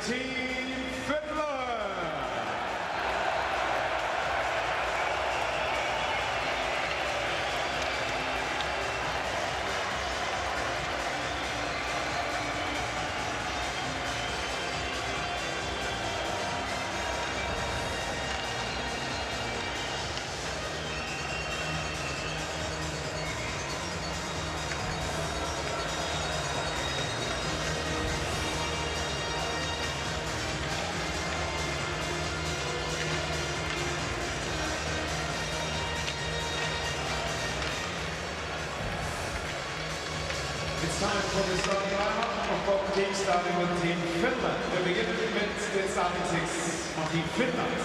Team Finland. It's time for the starting lineup of both teams, starting with Team Finland. We begin with the starting six of Team Finland.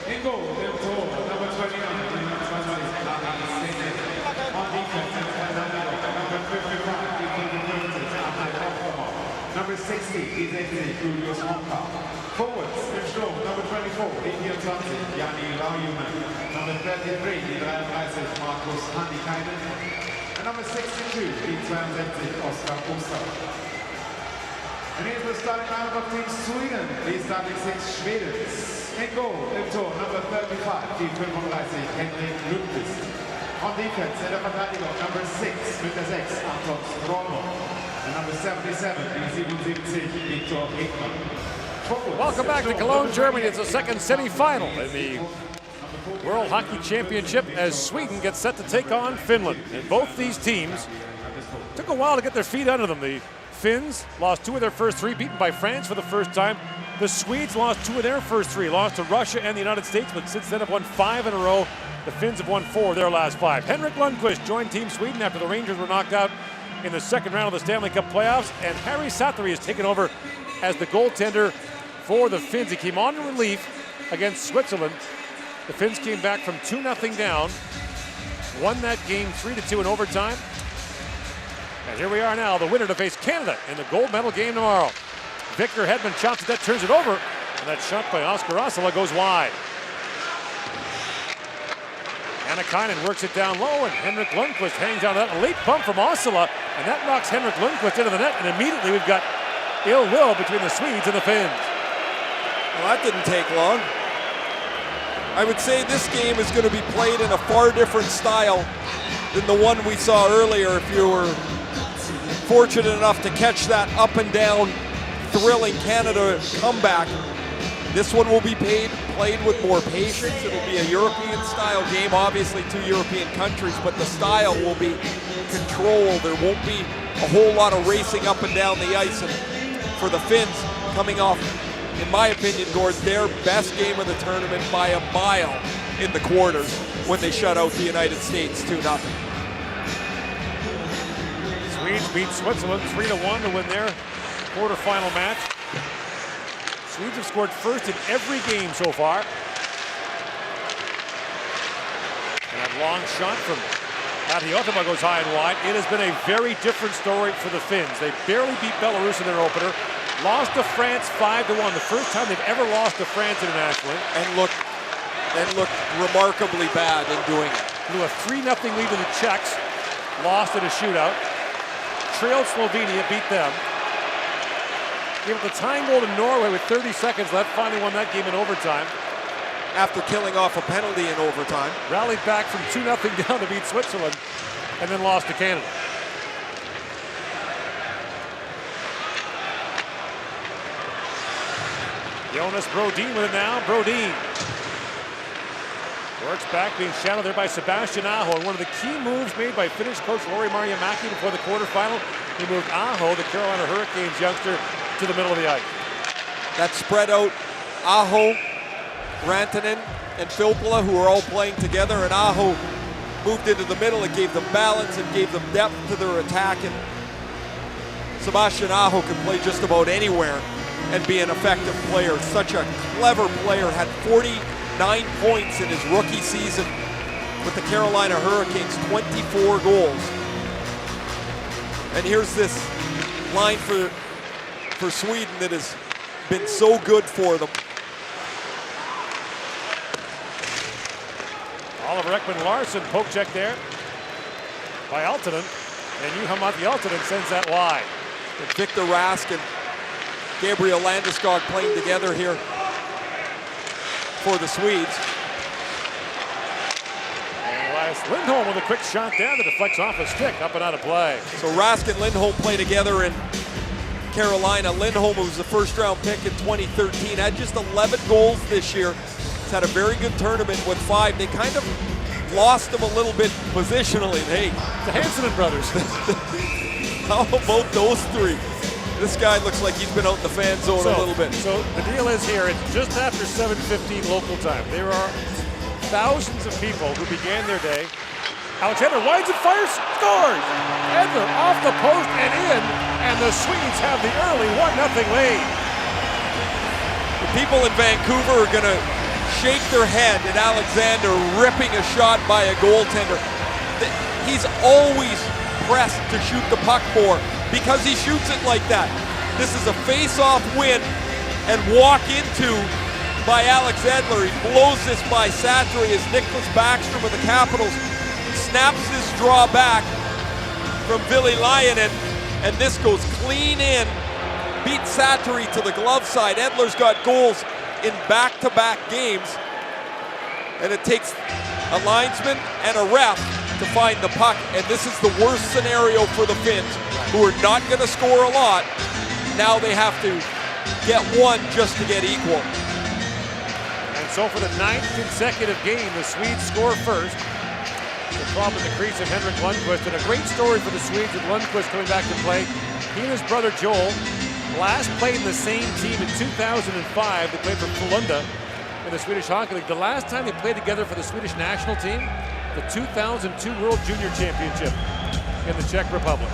In goal, their tour, number 29, on defense, number 55, number 60, Julius Honka. Forwards, in storm, number 24, Yanni Lauyunen. Number 33, Markus Handikainen. And number 62, Oscar Osa. And here's the starting lineup of Team Sweden. The starting six Swedes. In goal, in tour, number 35, Team Henrik Lundqvist. On defense, number 6, number 6, Anton Stromo. And number 77, Victor Ekman. Welcome back to Cologne, Germany. It's the second semi-final in the World Hockey Championship as Sweden gets set to take on Finland. And both these teams took a while to get their feet under them. The Finns lost 2 of their first 3, beaten by France for the first time. The Swedes lost 2 of their first 3, lost to Russia and the United States, but since then have won 5 in a row. The Finns have won 4 of their last 5. Henrik Lundqvist joined Team Sweden after the Rangers were knocked out in the second round of the Stanley Cup playoffs, and Harry Sateri has taken over as the goaltender for the Finns. He came on in relief against Switzerland. The Finns came back from 2-0 down, won that game 3-2 in overtime. And here we are now, the winner to face Canada in the gold medal game tomorrow. Victor Hedman chops it, that turns it over, and that shot by Oscar Osa goes wide. Annikainen works it down low, and Henrik Lundqvist hangs on that. A late bump from Osala, and that knocks Henrik Lundqvist into the net, and immediately we've got ill will between the Swedes and the Finns. Well, that didn't take long. I would say this game is going to be played in a far different style than the one we saw earlier. If you were fortunate enough to catch that up and down, thrilling Canada comeback, this one will be played with more patience. It'll be a European-style game, obviously 2 European countries, but the style will be controlled. There won't be a whole lot of racing up and down the ice. And for the Finns, coming off, in my opinion, Gord, their best game of the tournament by a mile in the quarters when they shut out the United States 2-0. Swedes beat Switzerland 3-1 to win their quarterfinal match. Swedes have scored first in every game so far. And that long shot from IIHF goes high and wide. It has been a very different story for the Finns. They barely beat Belarus in their opener. Lost to France 5-1, the first time they've ever lost to France internationally. And looked remarkably bad in doing it. Blew a 3-0 lead to the Czechs, lost in a shootout. Trailed Slovenia, beat them. Gave up the tying goal to Norway with 30 seconds left, finally won that game in overtime. After killing off a penalty in overtime. Rallied back from 2-0 down to beat Switzerland, and then lost to Canada. Jonas Brodin with it now. Brodin works back, being shadowed there by Sebastian Aho. And one of the key moves made by Finnish coach Lauri Marjamäki before the quarterfinal, he moved Aho, the Carolina Hurricanes youngster, to the middle of the ice. That spread out Aho, Rantanen, and Filppula, who are all playing together, and Aho moved into the middle. It gave them balance and gave them depth to their attack. And Sebastian Aho can play just about anywhere and be an effective player. Such a clever player, had 49 points in his rookie season with the Carolina Hurricanes, 24 goals. And here's this line for Sweden that has been so good for them. Oliver Ekman-Larsson, poke check there by Aaltonen, and Juha-Matti Aaltonen sends that wide. And Victor Rask and Gabriel Landeskog playing together here for the Swedes. And Elias Lindholm with a quick shot there that deflects off a stick, up and out of play. So Rask and Lindholm play together in Carolina. Lindholm, who was the first-round pick in 2013, had just 11 goals this year. He's had a very good tournament with 5. They kind of lost him a little bit positionally. Hey, the Hansen brothers. How about those 3? This guy looks like he's been out in the fan zone a little bit. So the deal is here, it's just after 7:15 local time. There are thousands of people who began their day. Alexander winds and fires, scores! Edler off the post and in, and the Swedes have the early 1-0 lead. The people in Vancouver are gonna shake their head at Alexander ripping a shot by a goaltender. He's always pressed to shoot the puck more because he shoots it like that. This is a face-off win and walk into by Alex Edler. He blows this by Sattery as Nicholas Backstrom of the Capitals snaps his draw back from Ville Laine, and this goes clean in. Beats Sattery to the glove side. Edler's got goals in back-to-back games, and it takes a linesman and a ref to find the puck, and this is the worst scenario for the Finns, who are not going to score a lot. Now they have to get one just to get equal. And so for the 9th consecutive game, the Swedes score first. The problem in the crease of Henrik Lundqvist, and a great story for the Swedes with Lundqvist coming back to play. He and his brother Joel last played in the same team in 2005. They played for Finland in the Swedish Hockey League. The last time they played together for the Swedish national team, the 2002 World Junior Championship in the Czech Republic.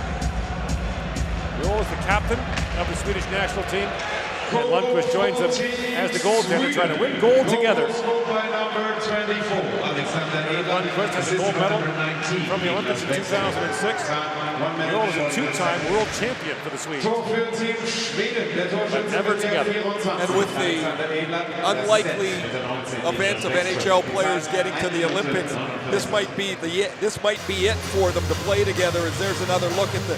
Joel is the captain of the Swedish national team, and Lundqvist joins them as the goaltender, trying to win gold together. Lundqvist has a gold medal from the Olympics in 2006. Joel is a 2-time world champion for the Swedes. But never together. And with the unlikely event of NHL players getting to the Olympics, this might be it for them to play together. As there's another look at the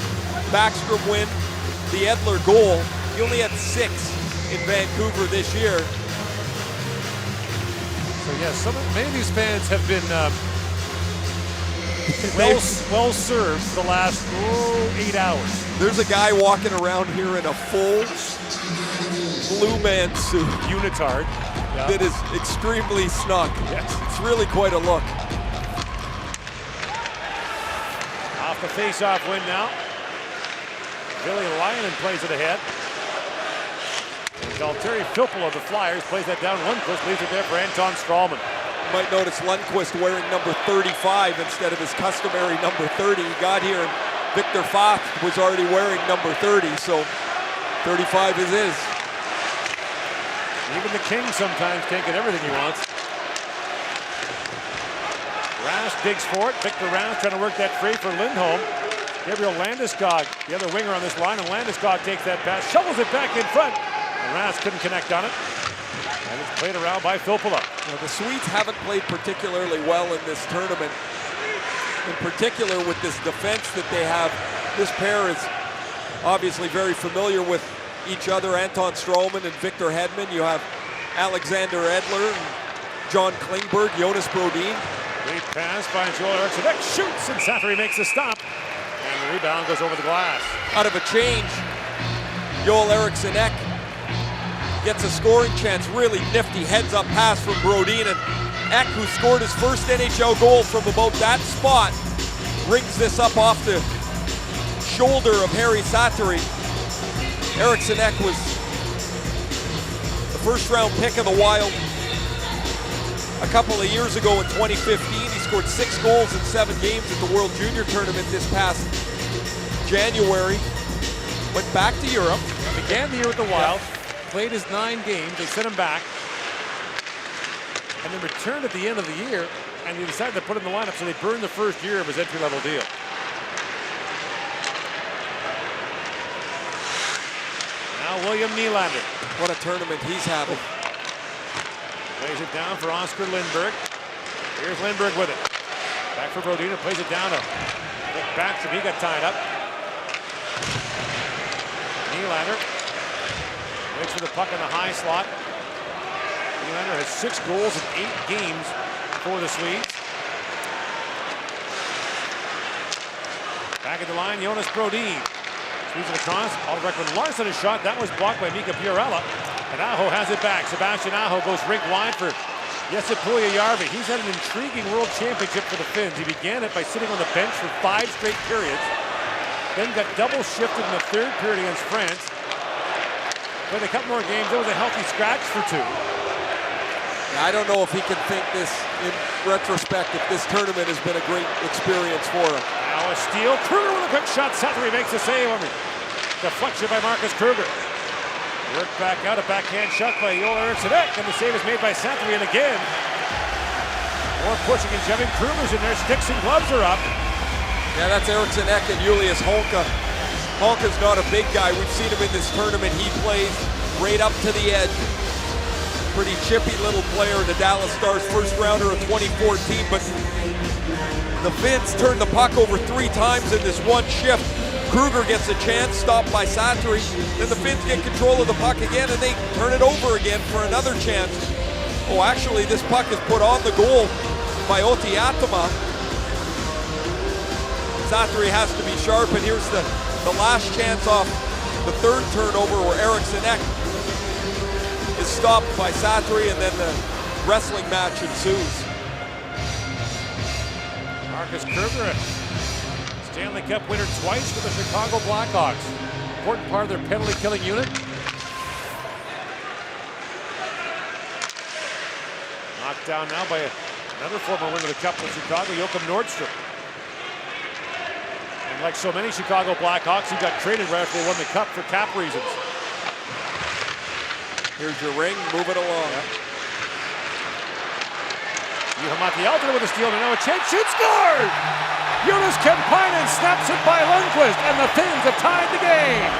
Backstrom win, the Edler goal. He only had 6 in Vancouver this year. So yes, many of these fans have been well served for the last 8 hours. There's a guy walking around here in a full blue man suit. Unitard. Yeah. That is extremely snug. Yes. It's really quite a look. Off the face-off win now. Ville Laine plays it ahead. Valtteri Filppula of the Flyers plays that down. Lundqvist leaves it there for Anton Stralman. You might notice Lundqvist wearing number 35 instead of his customary number 30. He got here and Victor Foth was already wearing number 30, so 35 is his. Even the king sometimes can't get everything he wants. Rask digs for it. Victor Rask trying to work that free for Lindholm. Gabriel Landeskog, the other winger on this line, and Landeskog takes that pass, shovels it back in front. And Rask couldn't connect on it. And it's played around by Filppula. The Swedes haven't played particularly well in this tournament. In particular with this defense that they have. This pair is obviously very familiar with each other. Anton Stralman and Victor Hedman. You have Alexander Edler and John Klingberg, Jonas Brodin. Great pass by Joel Eriksson. That shoots, and Sattery makes the stop. And the rebound goes over the glass. Out of a change, Joel Eriksson gets a scoring chance. Really nifty heads-up pass from Brodin, and Ek, who scored his first NHL goal from about that spot, rings this up off the shoulder of Harry Sattery. Eriksson Ek was the first-round pick of the Wild a couple of years ago in 2015. He scored 6 goals in 7 games at the World Junior Tournament this past January. Went back to Europe. Began the year with the Wild. Played his 9 games, they sent him back, and then returned at the end of the year, and they decided to put him in the lineup, so they burned the first year of his entry-level deal. Now William Nylander. What a tournament he's having. Plays it down for Oscar Lindberg. Here's Lindberg with it. Back for Brodin, plays it down to Nick Backstrom. He got tied up. Nylander. Waits for the puck in the high slot. Nylander has 6 goals in 8 games for the Swedes. Back at the line, Jonas Brodin. Squeezing across, Albrecht with Larson a shot. That was blocked by Mika Pierella. And Aho has it back. Sebastian Aho goes rink wide for Jesse Puljujärvi. He's had an intriguing world championship for the Finns. He began it by sitting on the bench for 5 straight periods. Then got double shifted in the 3rd period against France. Played a couple more games. That was a healthy scratch for 2. I don't know if he can think this in retrospect, if this tournament has been a great experience for him. Now a steal. Kruger with a quick shot. Sattery makes the save. Deflection by Marcus Kruger. Worked back out, a backhand shot by Joel Eriksson Ek, and the save is made by Sattery, and again, more pushing and shoving. Kruger's in there, sticks and gloves are up. Yeah, that's Eriksson Ek and Julius Holka. Holka's not a big guy. We've seen him in this tournament. He plays right up to the edge. Pretty chippy little player, the Dallas Stars first rounder of 2014, but the Finns turned the puck over 3 times in this one shift. Kruger gets a chance, stopped by Sattery. Then the Finns get control of the puck again, and they turn it over again for another chance. Oh, actually, this puck is put on the goal by Outi Atama. Sattery has to be sharp, and here's the last chance off the 3rd turnover where Eriksson Ek is stopped by Sattery, and then the wrestling match ensues. Marcus Kruger, Stanley Cup winner twice for the Chicago Blackhawks. Important part of their penalty-killing unit. Knocked down now by another former winner of the Cup for Chicago, Joachim Nordstrom. And like so many Chicago Blackhawks, he got traded right after they won the Cup for cap reasons. Here's your ring, move it along. Juha Matti with a steal, and now a chance, shoot, scored! Jonas Kemppainen snaps it by Lundqvist, and the Finns have tied the game.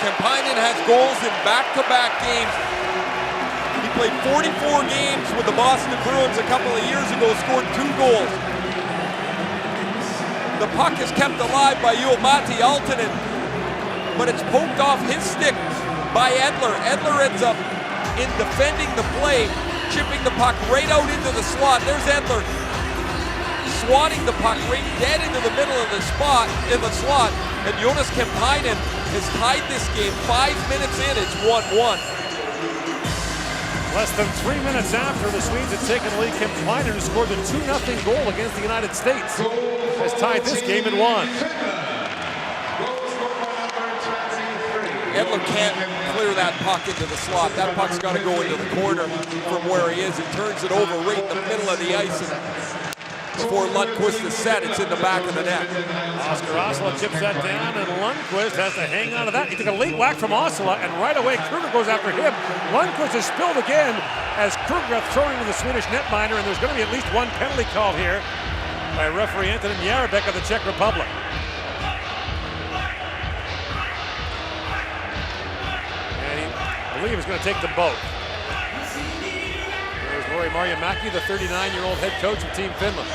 Kemppainen has goals in back-to-back games. He played 44 games with the Boston Bruins a couple of years ago, scored 2 goals. The puck is kept alive by Juha-Matti Aaltonen, but it's poked off his stick by Edler. Edler ends up in defending the play, chipping the puck right out into the slot. There's Edler swatting the puck right dead into the middle of the slot, and Jonas Kemppainen has tied this game. 5 minutes in, it's 1-1. Less than 3 minutes after the Swedes had taken the lead, Kemppainen, who scored the 2-0 goal against the United States, has tied this game in 1. Edler can't clear that puck into the slot. That puck's got to go into the corner from where he is. He turns it over right in the middle of the ice, and before Lundqvist is set, it's in the back of the net. Oscar Osula chips that down, and Lundqvist has to hang on to that. He took a late whack from Osula, and right away Kruger goes after him. Lundqvist is spilled again as Kruger got thrown into the Swedish netminder, and there's going to be at least 1 penalty call here by referee Antonin Jarabek of the Czech Republic. I believe he's going to take them both. There's Lauri Marjamäki, the 39-year-old head coach of Team Finland.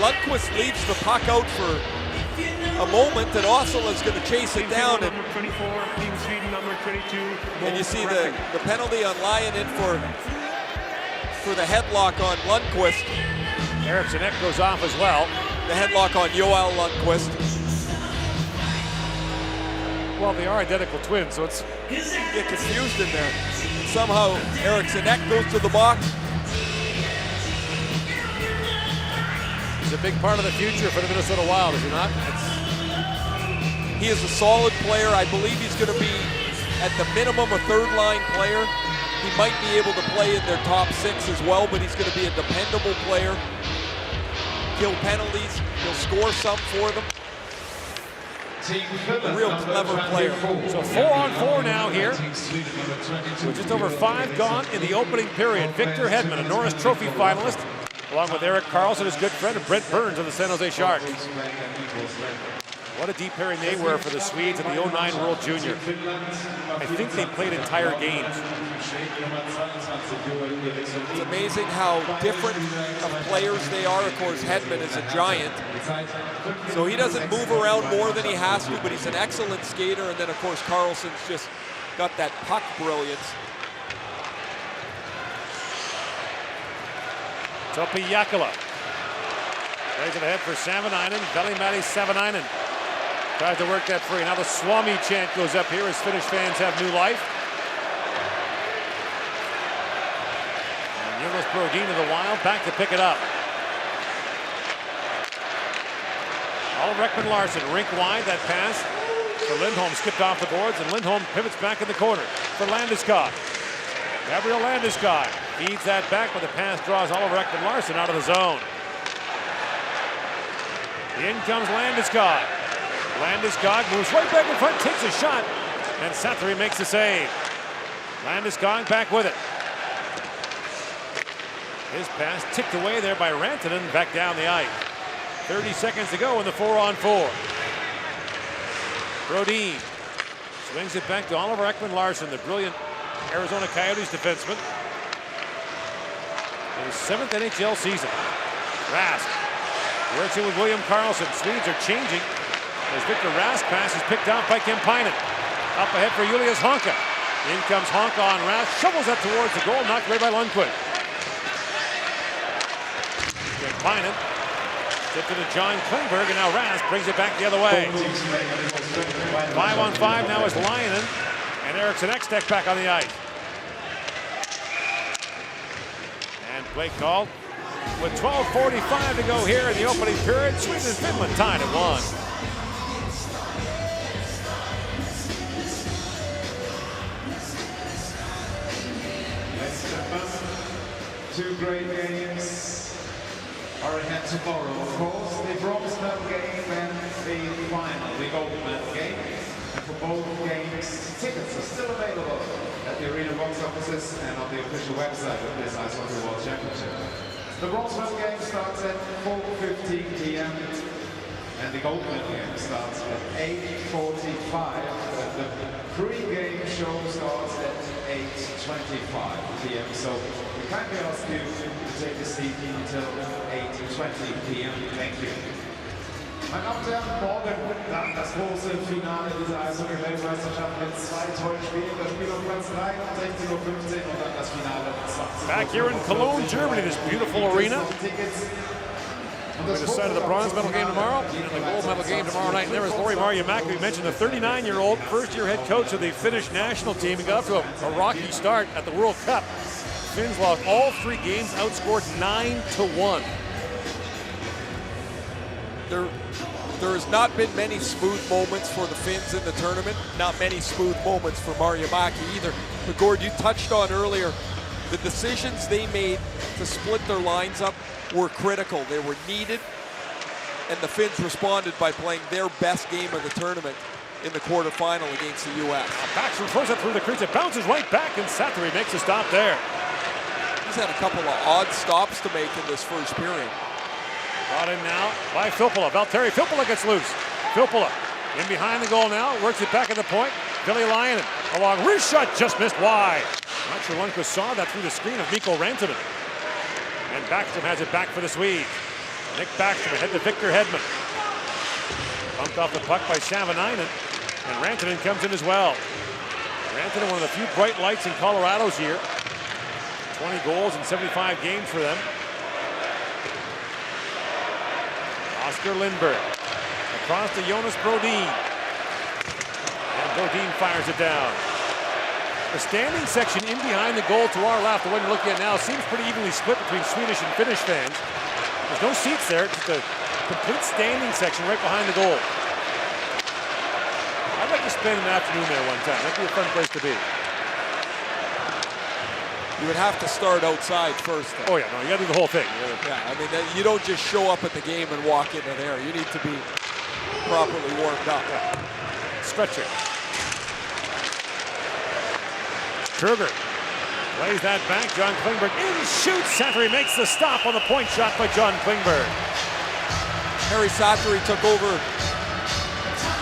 Lundqvist leaves the puck out for a moment, and Osula's going to chase it down. And you see the penalty on Lyonen for the headlock on Lundqvist. Eriksson Ek goes off as well. The headlock on Joel Lundqvist. Well, they are identical twins, so it's... You get confused in there. Somehow Eriksson Ek goes to the box. He's a big part of the future for the Minnesota Wild, is he not? He is a solid player. I believe he's going to be, at the minimum, a 3rd-line player. He might be able to play in their top 6 as well, but he's going to be a dependable player. Kill penalties, he'll score some for them. A real clever player. So 4-on-4 now here, with just over 5 gone in the opening period. Victor Hedman, a Norris Trophy finalist, along with Erik Karlsson, his good friend, and Brent Burns of the San Jose Sharks. What a deep pairing they were for the Swedes at the 09 World Junior. I think they played entire games. It's amazing how different of players they are. Of course, Hedman is a giant, so he doesn't move around more than he has to, but he's an excellent skater. And then, of course, Carlson's just got that puck brilliance. Topi Jakala plays it ahead for Savanainen. Veli-Matti Savanainen tries to work that free. Now the Swami chant goes up here as Finnish fans have new life. And Jonas Brodin of the Wild back to pick it up. Oliver Ekman-Larsson, rink wide, that pass for Lindholm skipped off the boards, and Lindholm pivots back in the corner for Landeskog. Gabriel Landeskog feeds that back, but the pass draws Oliver Ekman-Larsson out of the zone. In comes Landeskog. Landeskog moves right back in front, takes a shot, and Sattery makes the save. Landeskog back with it. His pass ticked away there by Rantanen, back down the ice. 30 seconds to go in the 4-on-4. Brodin swings it back to Oliver Ekman-Larsson, the brilliant Arizona Coyotes defenseman. In his 7th NHL season. Rask works in with William Karlsson. Swedes are changing as Victor Rask pass is picked off by Kemppainen. Up ahead for Julius Honka. In comes Honka on Rask, shovels that towards the goal, knocked away by Lundqvist. Kemppainen tipped it to John Klingberg, and now Rask brings it back the other way. 5-on-5 now is Lyonen, and Eriksson Ekstedt back on the ice. And play called with 12:45 to go here in the opening period. Sweden and Finland tied at 1. Two great games are ahead tomorrow. Of course, the bronze medal game and the final, the gold medal game. And for both games, tickets are still available at the arena box offices and on the official website of this Ice Hockey World Championship. The bronze medal game starts at 4:15 p.m. and the gold medal game starts at 8:45. The pre-game show starts at 8:25 p.m. So we kindly ask you to take a seat until 8:20 p.m. Thank you. Meine Damen und Herren, morgen dann das große Finale dieser Eishockey-Weltmeisterschaft mit 2 tollen Spielen. Das Spiel um Platz 3 um 16:15 Uhr und dann das Finale um 20 Uhr. Back here in Cologne, Germany, this beautiful arena. We decided the bronze medal game tomorrow and the gold medal game tomorrow night. And there is Lauri Marjamäki. We mentioned the 39-year-old first-year head coach of the Finnish national team. He got off to a rocky start at the World Cup. Finns lost all 3 games, outscored 9-1. There has not been many smooth moments for the Finns in the tournament. Not many smooth moments for Marjamäki either. But Gord, you touched on earlier, the decisions they made to split their lines up were critical. They were needed, and the Finns responded by playing their best game of the tournament in the quarterfinal against the U.S. Backstrom throws it through the crease. It bounces right back, and Sattery makes a stop there. He's had a couple of odd stops to make in this first period. Brought in now by Filppula. Valtteri Filppula gets loose. Filppula in behind the goal now, works it back at the point. Billy Lyonen, a long wrist shot, just missed wide. Not sure Lundqvist saw that through the screen of Mikko Rantanen. And Backstrom has it back for the Swedes. Nick Backstrom ahead to Victor Hedman. Bumped off the puck by Savanainen, and Rantanen comes in as well. Rantanen, one of the few bright lights in Colorado's year. 20 goals in 75 games for them. Oscar Lindberg across to Jonas Brodin. And Brodin fires it down. The standing section in behind the goal to our left, the one you're looking at now, seems pretty evenly split between Swedish and Finnish fans. There's no seats there, just a complete standing section right behind the goal. I'd like to spend an afternoon there one time. That'd be a fun place to be. You would have to start outside first, though. Oh yeah, no, you gotta do the whole thing. Yeah, I mean, you don't just show up at the game and walk into there. You need to be properly warmed up. Yeah. Stretching. Kruger plays that back. John Klingberg in, shoots. Sattery makes the stop on the point shot by John Klingberg. Harry Sattery took over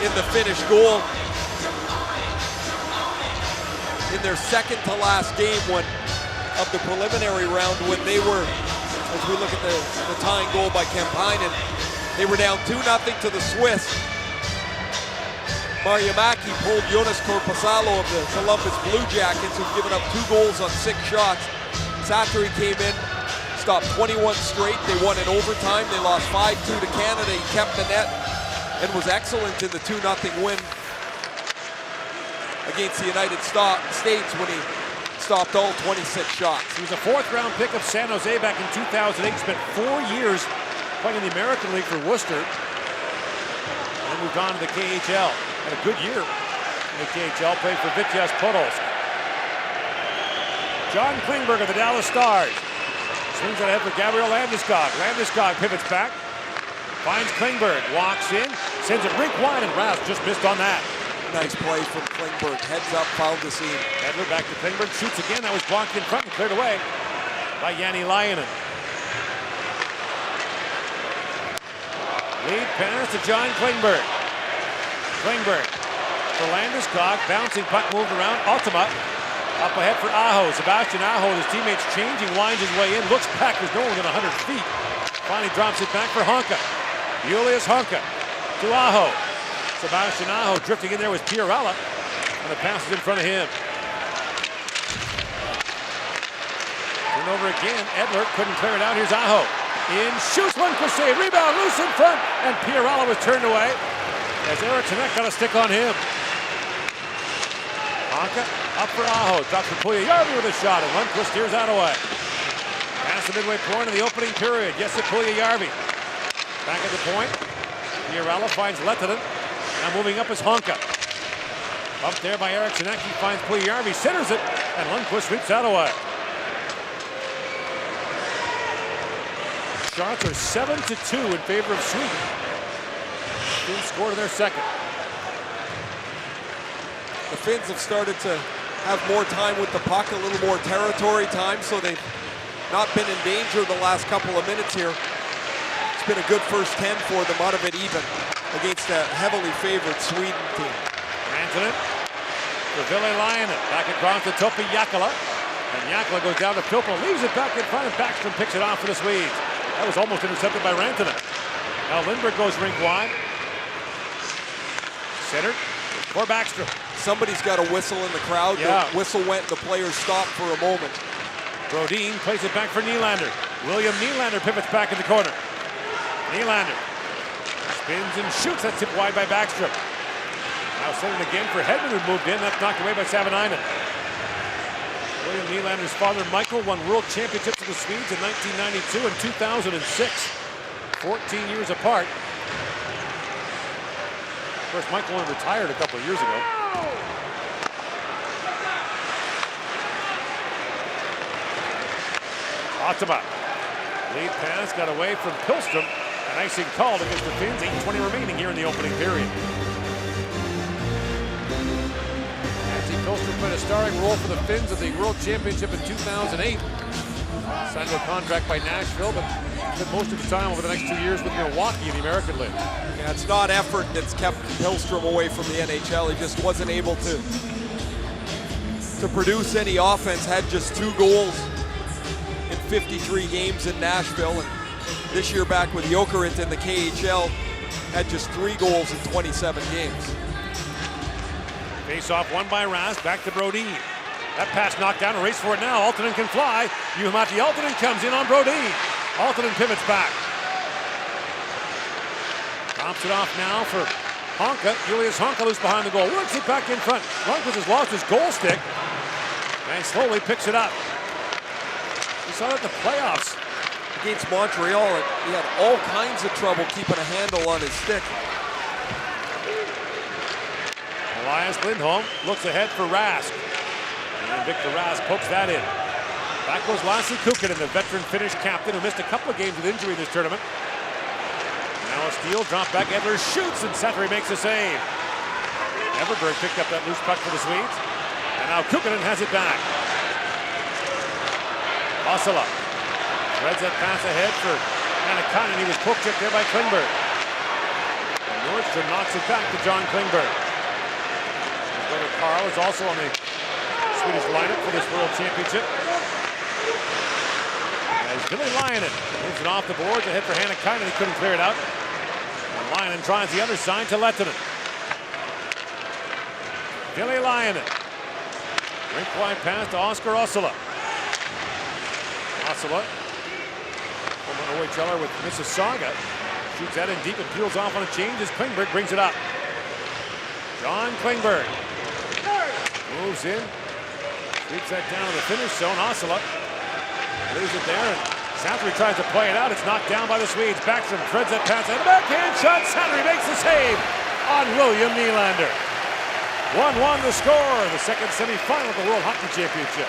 in the Finnish goal in their second to last game of the preliminary round when they were, as we look at the tying goal by Kemppainen, they were down 2-0 to the Swiss. Marjamäki pulled Jonas Korpisalo of the Columbus Blue Jackets, who've given up 2 goals on 6 shots. Sattery came in, stopped 21 straight. They won in overtime. They lost 5-2 to Canada. He kept the net and was excellent in the 2-0 win against the United States when he stopped all 26 shots. He was a 4th-round pick of San Jose back in 2008. Spent 4 years playing in the American League for Worcester. And then moved on to the KHL. Had a good year in the KHL. Played for Vitesse Podolsk. John Klingberg of the Dallas Stars. Swings it ahead for Gabriel Landeskog. Landeskog pivots back. Finds Klingberg. Walks in. Sends it rink wide, and Rask just missed on that. Nice play from Klingberg. Heads up, found the seam. Edler back to Klingberg. Shoots again. That was blocked in front and cleared away by Jani Lainen. Lead pass to John Klingberg. Klingberg for Landeskog. Bouncing puck moved around. Ultima up ahead for Aho. Sebastian Aho, his teammates changing, winds his way in. Looks back. There's no one within 100 feet. Finally drops it back for Honka. Julius Honka to Aho. Sebastian Aho drifting in there with Pierrella, and the pass is in front of him. Turnover again. Edler couldn't clear it out. Here's Aho. In, shoots, Lundqvist save, rebound, loose in front, and Pierrella was turned away as Eriksson got a stick on him. Honka up for Aho. Drops for Puljujärvi with a shot, and Lundqvist steers that away. Past the midway point of the opening period. Jesse Puljujärvi. Back at the point. Pierrella finds Lehtinen. Now moving up is Honka. Bumped there by Eriksson. He finds Puljujärvi, centers it, and Lundqvist sweeps that away. Shots are 7-2 in favor of Sweden. Finns scored in their second. The Finns have started to have more time with the puck, a little more territory time, so they've not been in danger the last couple of minutes here. It's been a good first 10 for them, out of it even, against a heavily favored Sweden team. Rantanen for Ville Lainen. Back across to Topi Jääkelä. And Jääkelä goes down to Filppula, leaves it back in front, and Backstrom picks it off for the Swedes. That was almost intercepted by Rantanen. Now Lindberg goes rink wide. Centered for Backstrom. Somebody's got a whistle in the crowd. Yeah. The whistle went, the players stopped for a moment. Brodin plays it back for Nylander. William Nylander pivots back in the corner. Nylander spins and shoots. That's tipped wide by Backstrom. Now centered again for Hedman, who moved in. That's knocked away by Savanainen. William Nylander's father, Michael, won world championships with the Swedes in 1992 and 2006. 14 years apart. Of course, Michael only retired a couple of years ago. Ultima. Lead pass got away from Pilstrom. An icing called against the Finns. 8:20 remaining here in the opening period. Antti Pilstrom played a starring role for the Finns at the World Championship in 2008. Signed a contract by Nashville, but spent most of his time over the next 2 years with Milwaukee in the American League. Yeah, it's not effort that's kept Pilstrom away from the NHL. He just wasn't able to produce any offense. Had just 2 goals in 53 games in Nashville, and this year back with Jokerit in the KHL, had just 3 goals in 27 games. Face off won by Rask, back to Brodin. That pass knocked down, a race for it now. Aaltonen can fly. Juha-Matti Aaltonen comes in on Brodin. Aaltonen pivots back. Drops it off now for Honka. Julius Honka loose behind the goal. Works it back in front. Lundqvist has lost his goal stick and slowly picks it up. We saw that in the playoffs against Montreal. He had all kinds of trouble keeping a handle on his stick. Elias Lindholm looks ahead for Rask. And Victor Rask pokes that in. Back goes Lassi Kukkonen, the veteran Finnish captain who missed a couple of games with injury this tournament. Now a steal, drop back, Edler shoots, and Sattery makes a save. Everberg picked up that loose puck for the Swedes. And now Kukkonen has it back. Asala threads that pass ahead for Annikainen. He was poke checked there by Klingberg. And Nordstrom knocks it back to John Klingberg. His brother Carl is also on the Swedish lineup for this World Championship. As Billy Lionen moves it off the boards, ahead for Hannikainen, he couldn't clear it out. And Lionen tries the other side to Lehtinen. Billy Lionen. Rink wide pass to Oscar Osula. Osula, former OHLer with Mississauga, shoots that in deep and peels off on a change as Klingberg brings it up. John Klingberg moves in, sweeps that down to the finish zone. Osula leaves it there, and Sattery tries to play it out. It's knocked down by the Swedes. Backstrom threads that pass, and a backhand shot. Sattery makes the save on William Nylander. 1-1 the score, the second semifinal of the World Hockey Championship.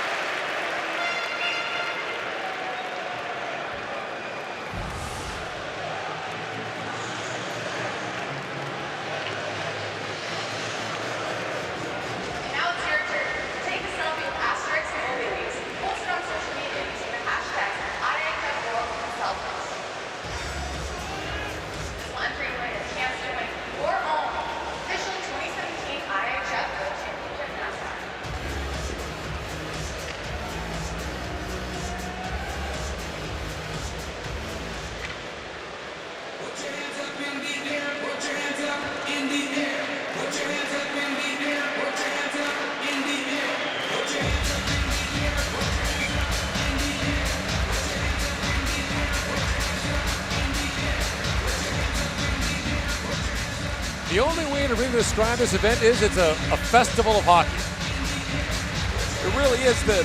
The only way to really describe this event is it's a festival of hockey. It really is. The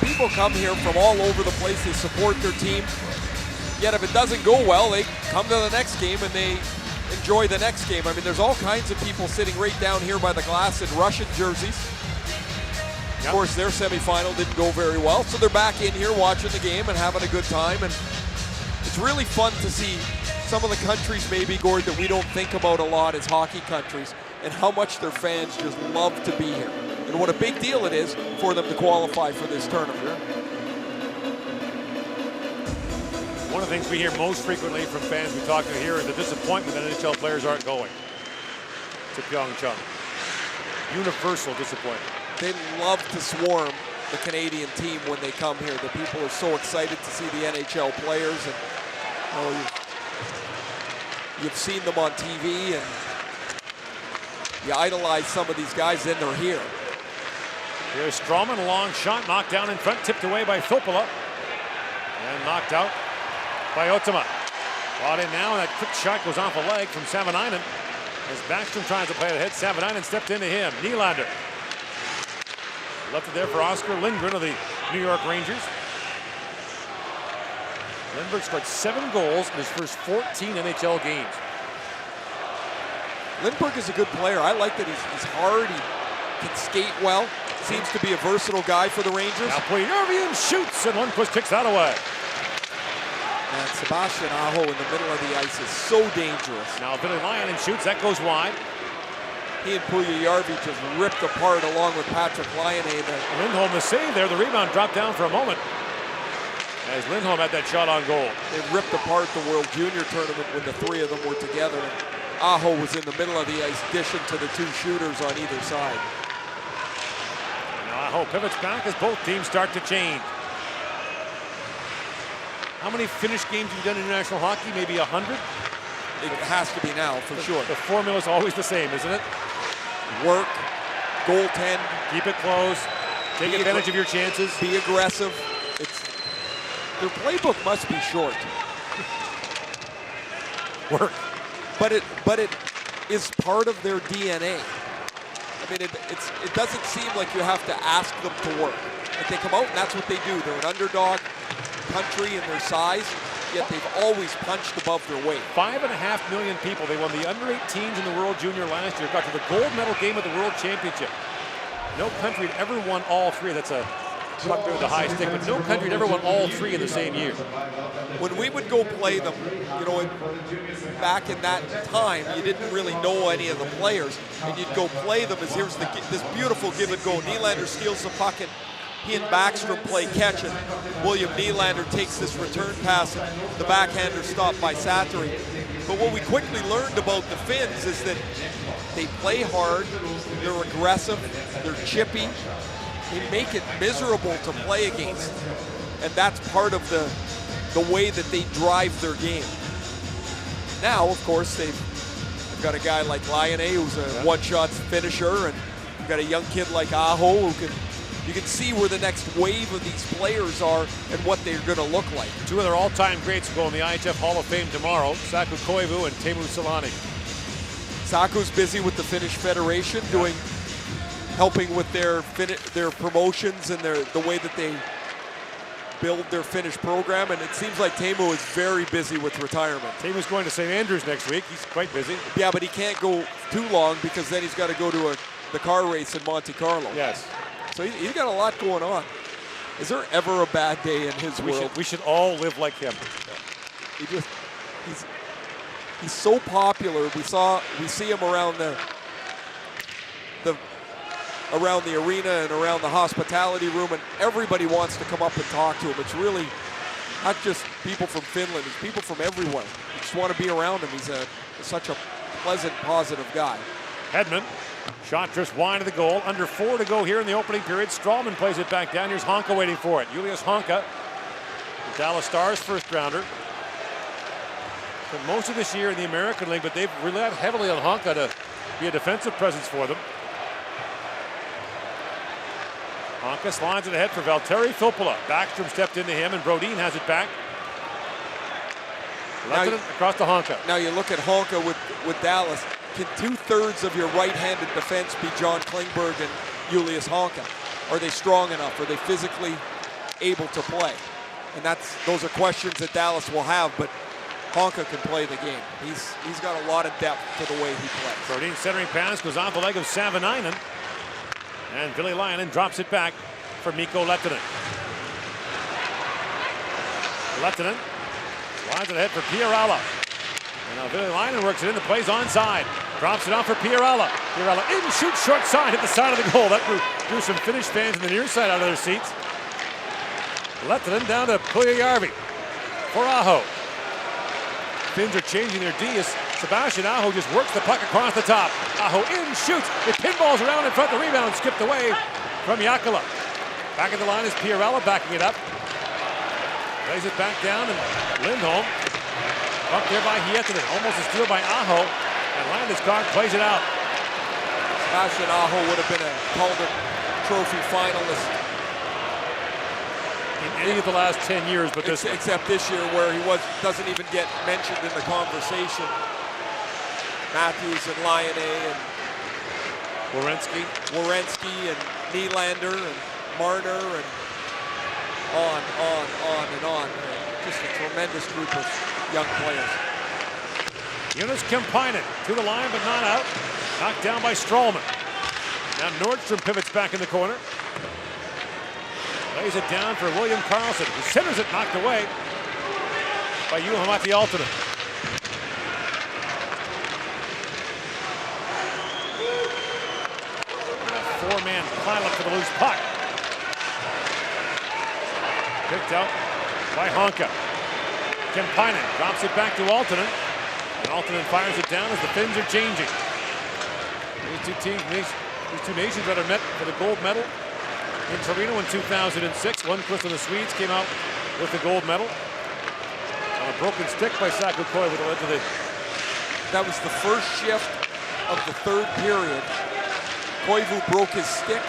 people come here from all over the place. They support their team. Yet if it doesn't go well, they come to the next game and they enjoy the next game. I mean, there's all kinds of people sitting right down here by the glass in Russian jerseys. Of course, their semifinal didn't go very well, so they're back in here watching the game and having a good time. And it's really fun to see some of the countries, maybe, Gord, that we don't think about a lot as hockey countries, and how much their fans just love to be here. And what a big deal it is for them to qualify for this tournament. One of the things we hear most frequently from fans we talk to here is the disappointment that NHL players aren't going to Pyeongchang. Universal disappointment. They love to swarm the Canadian team when they come here. The people are so excited to see the NHL players, and you've seen them on TV, and you idolize some of these guys, then they're here. Here's Stroman, a long shot, knocked down in front, tipped away by Filppula, and knocked out by Ottama. Brought in now, and that quick shot goes off a leg from Savanainen. As Backstrom tries to play it ahead, Savanainen stepped into him. Nylander left it there for Oscar Lindgren of the New York Rangers. Lindbergh scored 7 goals in his first 14 NHL games. Lindbergh is a good player. I like that he's hard, he can skate well. Seems to be a versatile guy for the Rangers. Now Puljujärvi shoots, and Lundqvist kicks that away. And Sebastian Aho in the middle of the ice is so dangerous. Now Billy Lionen shoots, that goes wide. He and Puljujärvi just ripped apart along with Patrick Laine. Lindholm the save there. The rebound dropped down for a moment as Lindholm had that shot on goal. They ripped apart the World Junior Tournament when the three of them were together. Aho was in the middle of the ice dishing to the 2 shooters on either side. Now Aho pivots back as both teams start to change. How many finished games have you done in international hockey? Maybe 100? It has to be now, for sure. The formula is always the same, isn't it? Work, goaltend, keep it close, take advantage of your chances. Be aggressive. Their playbook must be short. Work. But it is part of their DNA. I mean, it doesn't seem like you have to ask them to work. Like, they come out and that's what they do. They're an underdog country in their size, yet they've always punched above their weight. 5.5 million people. They won the under-18s in the World Junior last year. Got to the gold medal game at the World Championship. No country had ever won all 3. That's a up there with the high stick, but no country had ever won all 3 in the same year. When we would go play them, you know, back in that time, you didn't really know any of the players, and you'd go play them as here's this beautiful give and go. Nylander steals the puck and he and Backstrom play catch, and William Nylander takes this return pass, and the backhander stopped by Sattery. But what we quickly learned about the Finns is that they play hard, they're aggressive, they're chippy, they make it miserable to play against. And that's part of the way that they drive their game. Now, of course, they've got a guy like Laine who's a one-shot finisher, and you've got a young kid like Aho who you can see where the next wave of these players are and what they're going to look like. Two of their all-time greats will go in the IIHF Hall of Fame tomorrow, Saku Koivu and Teemu Selanne. Saku's busy with the Finnish Federation, helping with their promotions and the way that they build their Finnish program, and it seems like Teemu is very busy with retirement. Teemu's going to St. Andrews next week. He's quite busy. Yeah, but he can't go too long because then he's got to go to the car race in Monte Carlo. Yes. So he's got a lot going on. Is there ever a bad day in his world? We should all live like him. He's so popular. We see him around the arena and around the hospitality room, and everybody wants to come up and talk to him. It's really not just people from Finland, it's people from everywhere. You just want to be around him. He's such a pleasant, positive guy. Hedman, shot drifts wide of the goal. Under 4 to go here in the opening period. Strawman plays it back down. Here's Honka waiting for it. Julius Honka, the Dallas Stars first rounder. But most of this year in the American League, but they've relied heavily on Honka to be a defensive presence for them. Honka slides it ahead for Valtteri Filppula. Backstrom stepped into him, and Brodin has it back. Left it across to Honka. Now you look at Honka with Dallas. Can 2/3 of your right-handed defense be John Klingberg and Julius Honka? Are they strong enough? Are they physically able to play? And those are questions that Dallas will have, but Honka can play the game. He's got a lot of depth to the way he plays. Brodin centering pass goes off the leg of Savanainen. And Ville Laine drops it back for Mikko Lehtinen. Lehtinen slides it ahead for Pierala. And now Ville Laine works it in. The play's onside. Drops it off for Pierala. Pierala in, shoots short side, hit the side of the goal. That drew some Finnish fans in the near side out of their seats. Lehtinen down to Puljujärvi for Aho. Finns are changing their D as Sebastian Aho just works the puck across the top. Aho in, shoots. It pinballs around in front. The rebound skipped away from Jääkelä. Back at the line is Pierala backing it up. Lays it back down, and Lindholm up there by Hietinen. Almost a steal by Aho. And Landeskog plays it out. Sebastian Aho would have been a Calder Trophy finalist in any of the last 10 years, but this except this year where he doesn't even get mentioned in the conversation. Matthews and Laine and Werenski and Nylander and Marner and on. Just a tremendous group of young players. Jonas Kemppainen to the line, but not out. Knocked down by Strawman. Now Nordstrom pivots back in the corner. Lays it down for William Karlsson, who centers it, knocked away by Juha-Matti Aaltonen. A 4-man pile up for the loose puck. Picked out by Honka. Kemppainen drops it back to Aaltonen, and Aaltonen fires it down as the Finns are changing. These two nations that are met for the gold medal in Torino in 2006. Lundqvist and the Swedes came out with the gold medal on a broken stick by Saku Koivu that led to the... That was the first shift of the third period. Koivu broke his stick.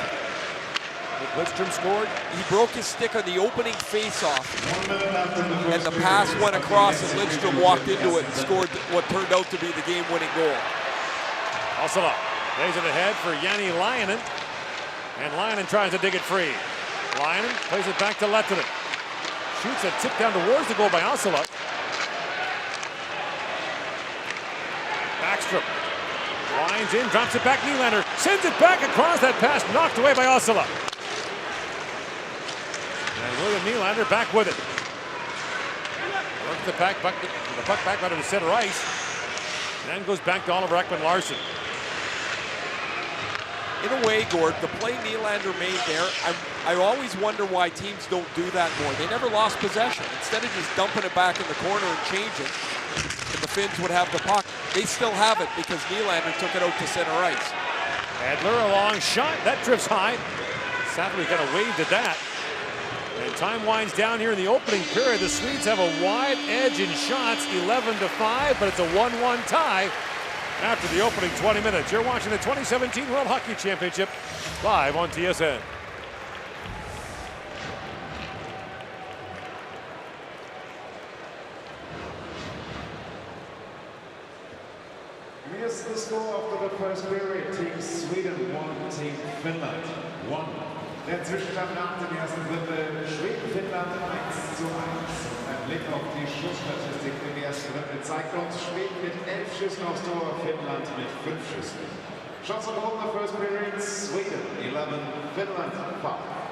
Lidstrom scored. He broke his stick on the opening face-off, and the pass went across, and Lidstrom walked into it and scored what turned out to be the game-winning goal. Hassela lays it ahead for Jani Lainen. And Lainen tries to dig it free. Lainen plays it back to Lehtinen. Shoots a tip down towards the goal by Hassela. Backstrom lines in, drops it back. Nylander sends it back across. That pass knocked away by Hassela. And William Nylander back with it. Works the puck back out of the center ice. And then goes back to Oliver Ekman-Larsson. in a way, Gord, the play Nylander made there, I always wonder why teams don't do that more. They never lost possession. Instead of just dumping it back in the corner and changing, and the Finns would have the puck, they still have it because Nylander took it out to center ice. Adler, a long shot. That drifts high. Safley kind of waved at that. And time winds down here in the opening period. The Swedes have a wide edge in shots, 11-5, but it's a 1-1 tie after the opening 20 minutes. You're watching the 2017 World Hockey Championship live on TSN. Here's the score after the first period. Team Sweden 1, Team Finland 1. Der Zwischenstand nach dem ersten Drittel Schweden-Finnland 1:1. Ein Blick auf die Schussstatistik im ersten Drittel zeigt uns Schweden mit 11 Schüssen aufs Tor, Finnland mit 5 Schüssen. Shots on goal in the first period, Sweden 11, Finland 5.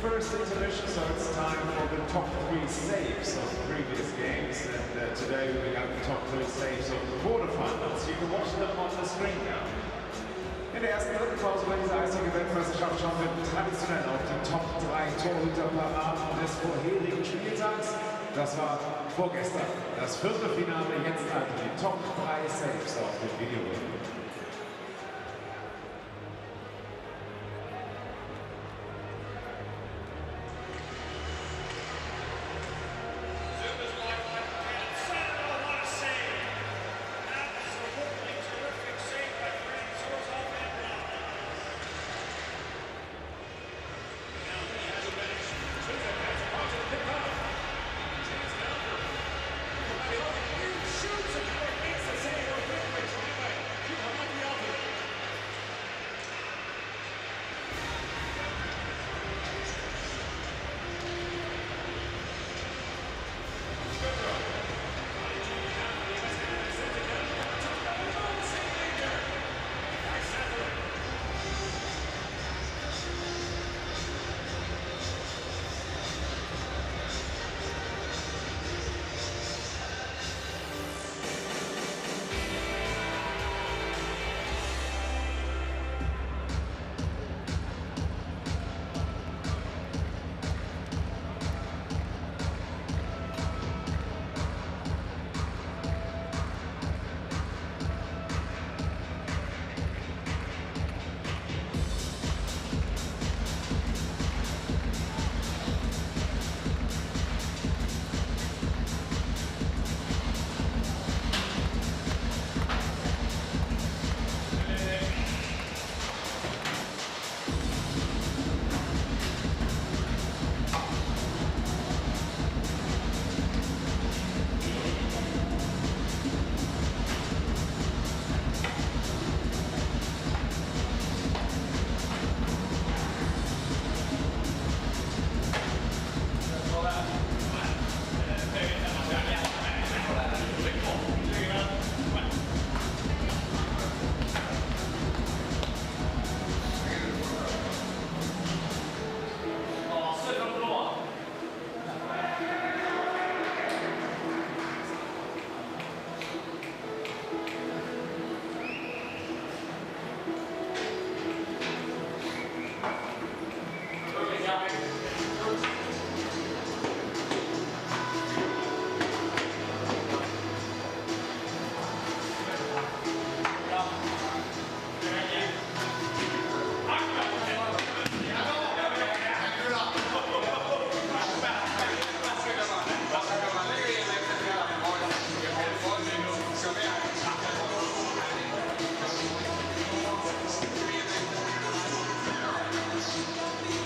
First intermission, so it's time for the top 3 saves of the previous games, and today we got the top 3 saves of the quarterfinals. You can watch them on the screen now. In der ersten Pause bei dieser Eishockey-Weltmeisterschaft schauen wir traditionell auf die Top 3 Torhüterparaden des vorherigen Spieltags. Das war vorgestern das Viertelfinale, jetzt also die Top 3 Saves auf dem Videobild.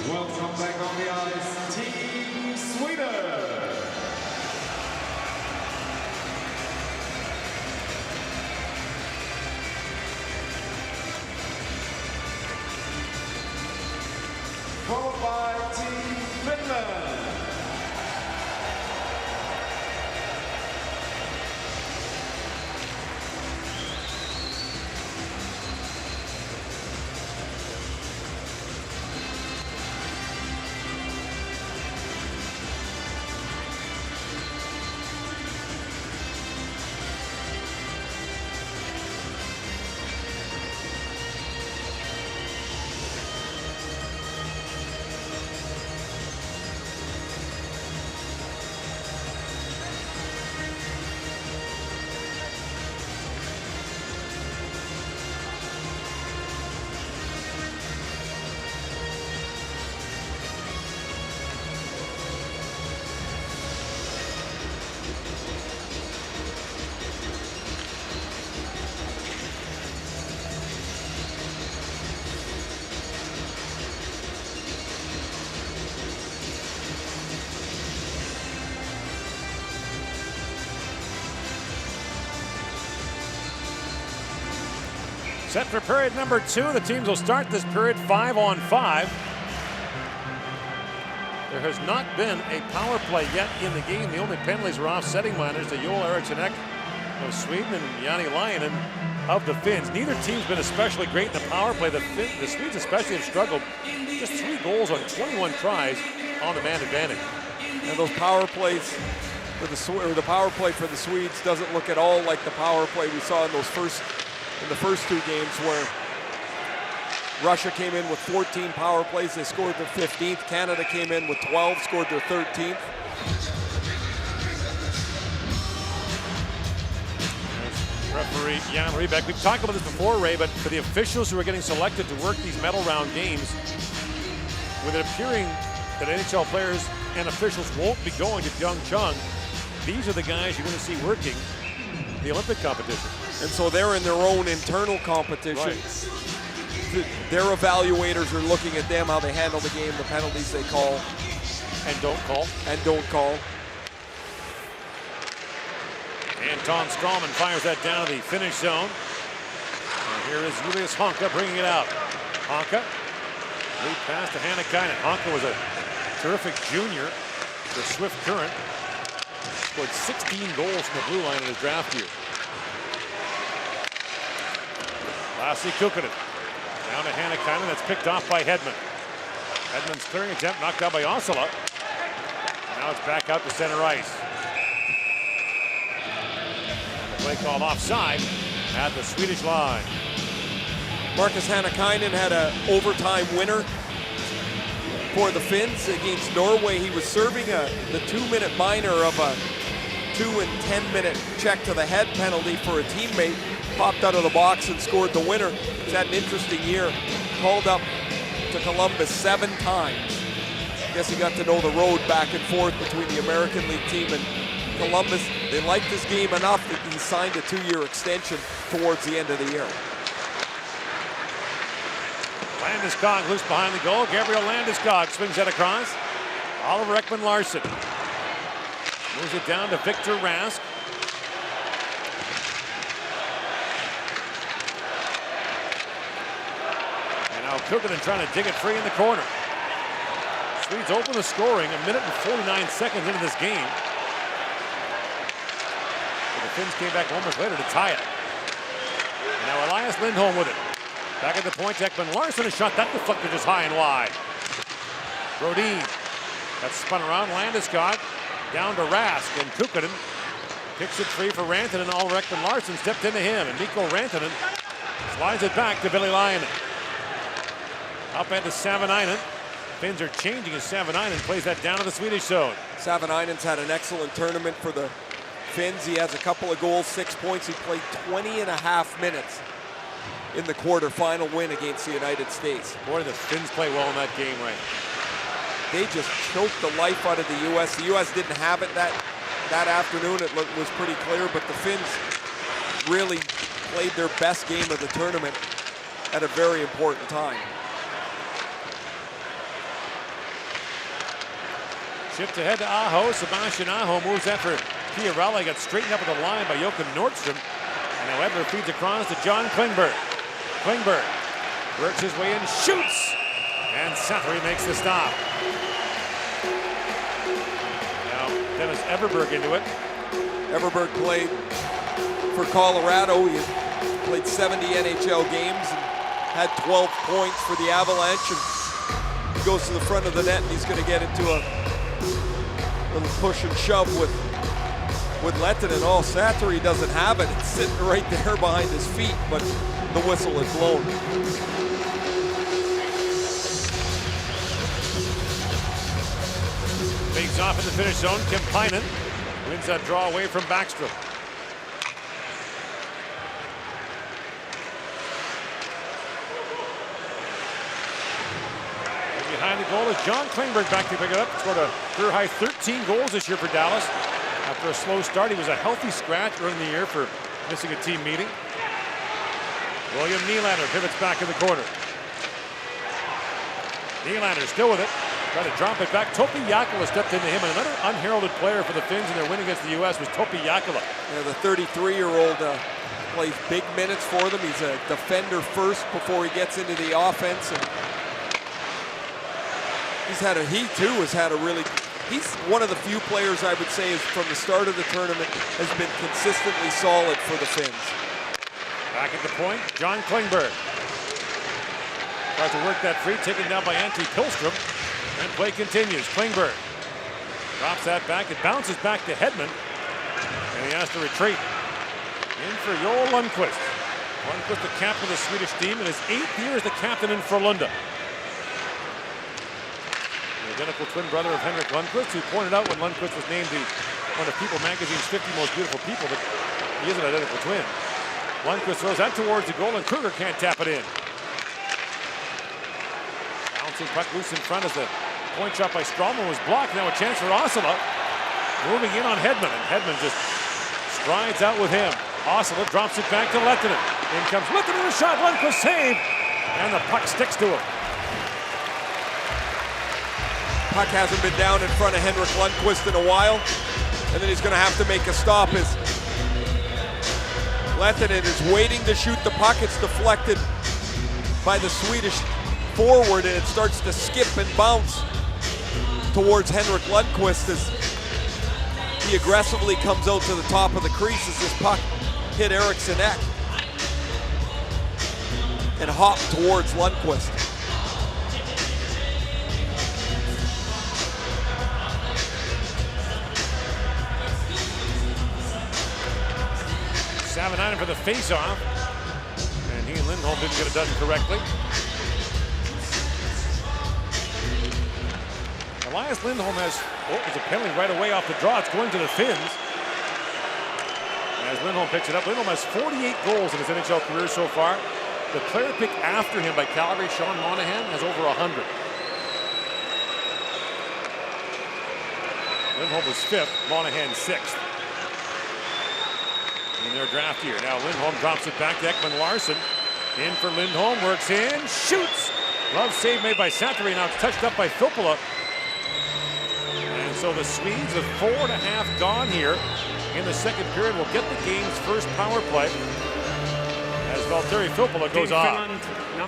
Welcome back on the ice, Team Sweden. Followed by Team Finland. Set for period number 2. The teams will start this period 5-on-5. There has not been a power play yet in the game. The only penalties were offsetting minors to Joel Eriksson-Ek of Sweden and Jani Lainen of the Finns. Neither team's been especially great in the power play. The Swedes especially have struggled. Just 3 goals on 21 tries on the man advantage. And those power plays for the power play for the Swedes doesn't look at all like the power play we saw in the first 2 games, where Russia came in with 14 power plays. They scored their 15th. Canada came in with 12, scored their 13th. Referee Jan Riebeck. We've talked about this before, Ray, but for the officials who are getting selected to work these medal round games, with it appearing that NHL players and officials won't be going to Pyeongchang, these are the guys you're going to see working the Olympic competition. And so they're in their own internal competition. Right. Their evaluators are looking at them, how they handle the game, the penalties they call. And don't call. And don't call. Anton Strawman fires that down to the finish zone. And here is Julius Honka bringing it out. Honka, lead pass to Hannikainen. Honka was a terrific junior for Swift Current. Scored 16 goals from the blue line in his draft year. Lassi Kukkonen. Down to Hannikainen, that's picked off by Hedman. Hedman's clearing attempt, knocked out by Osala. Now it's back out to center ice. Play called offside at the Swedish line. Marcus Hannikainen had an overtime winner for the Finns against Norway. He was serving the 2-minute minor of a 2 and 10-minute check to the head penalty for a teammate. Popped out of the box and scored the winner. He's had an interesting year. Called up to Columbus 7 times. I guess he got to know the road back and forth between the American League team and Columbus. They liked this game enough that he signed a 2-year extension towards the end of the year. Landeskog loose behind the goal. Gabriel Landeskog swings that across. Oliver Ekman-Larsson moves it down to Victor Rask. And now Kukkonen trying to dig it free in the corner. Swedes open the scoring 1 minute and 49 seconds into this game. The Finns came back moments later to tie it. And now Elias Lindholm with it. Back at the point, Ekman-Larsson, a shot that deflected just high and wide. Brodin, that's spun around. Landeskog down to Rask, and Kukkonen kicks it free for Rantanen. Oliver Ekman-Larsson stepped into him, and Mikko Rantanen slides it back to Billy Lyon. Up at the Savanainen. Finns are changing as Savanainen plays that down to the Swedish zone. Savanainen's had an excellent tournament for the Finns. He has a couple of goals, 6 points. He played 20.5 minutes in the quarterfinal win against the United States. Boy, the Finns play well in that game, right? They just choked the life out of the U.S. The U.S. didn't have it that afternoon. It was pretty clear, but the Finns really played their best game of the tournament at a very important time. Shift ahead to Aho. Sebastian Aho moves that for Chiarelli. Got straightened up at the line by Jochen Nordstrom. And now Edler feeds across to John Klingberg. Klingberg works his way in, shoots! And Safari makes the stop. Now Dennis Everberg into it. Everberg played for Colorado. He played 70 NHL games and had 12 points for the Avalanche. And he goes to the front of the net, and he's going to get into a little push and shove with Lehtinen. Oh, Satory doesn't have it. It's sitting right there behind his feet, but the whistle is blown. Fakes off in the finish zone. Kemppainen wins that draw away from Backstrom. Behind the goal is John Klingberg back to pick it up. Scored a career-high 13 goals this year for Dallas. After a slow start, he was a healthy scratch early in the year for missing a team meeting. William Nylander pivots back in the corner. Nylander still with it. Trying to drop it back. Topi Jokela stepped into him. And another unheralded player for the Finns in their win against the U.S. was Topi Jokela. Yeah, the 33-year-old plays big minutes for them. He's a defender first before he gets into the offense. And he's one of the few players I would say is from the start of the tournament has been consistently solid for the Finns. Back at the point, John Klingberg. Tries to work that free, taken down by Antti Pilström. And play continues. Klingberg drops that back. It bounces back to Hedman. And he has to retreat. In for Joel Lundqvist. Lundqvist, the captain of the Swedish team, in his 8th year as the captain in Frölunda. The identical twin brother of Henrik Lundqvist, who pointed out when Lundqvist was named one of People Magazine's 50 most beautiful people that he is an identical twin. Lundqvist throws that towards the goal, and Kruger can't tap it in. Bouncing puck loose in front as the point shot by Stralman was blocked. Now a chance for Osula. Moving in on Hedman, and Hedman just strides out with him. Osula drops it back to Lehtinen. In comes Lehtinen, a shot, Lundqvist save, and the puck sticks to him. Puck hasn't been down in front of Henrik Lundqvist in a while, and then he's going to have to make a stop as Lehtinen is waiting to shoot the puck. It's deflected by the Swedish forward, and it starts to skip and bounce towards Henrik Lundqvist as he aggressively comes out to the top of the crease as this puck hit Eriksson Ek and hopped towards Lundqvist. Savanainen for the face-off, and he and Lindholm didn't get it done correctly. Elias Lindholm has a penalty right away off the draw. It's going to the Finns. As Lindholm picks it up, Lindholm has 48 goals in his NHL career so far. The player picked after him by Calgary, Sean Monahan, has over 100. Lindholm was 5th, Monahan 6th in their draft year. Now Lindholm drops it back to Ekman Larsson. In for Lindholm, works in, shoots! Glove save made by Sattery. Now it's touched up by Filppula. And so the Swedes have 4.5 gone here in the second period. Will get the game's first power play as Valtteri Filppula goes off.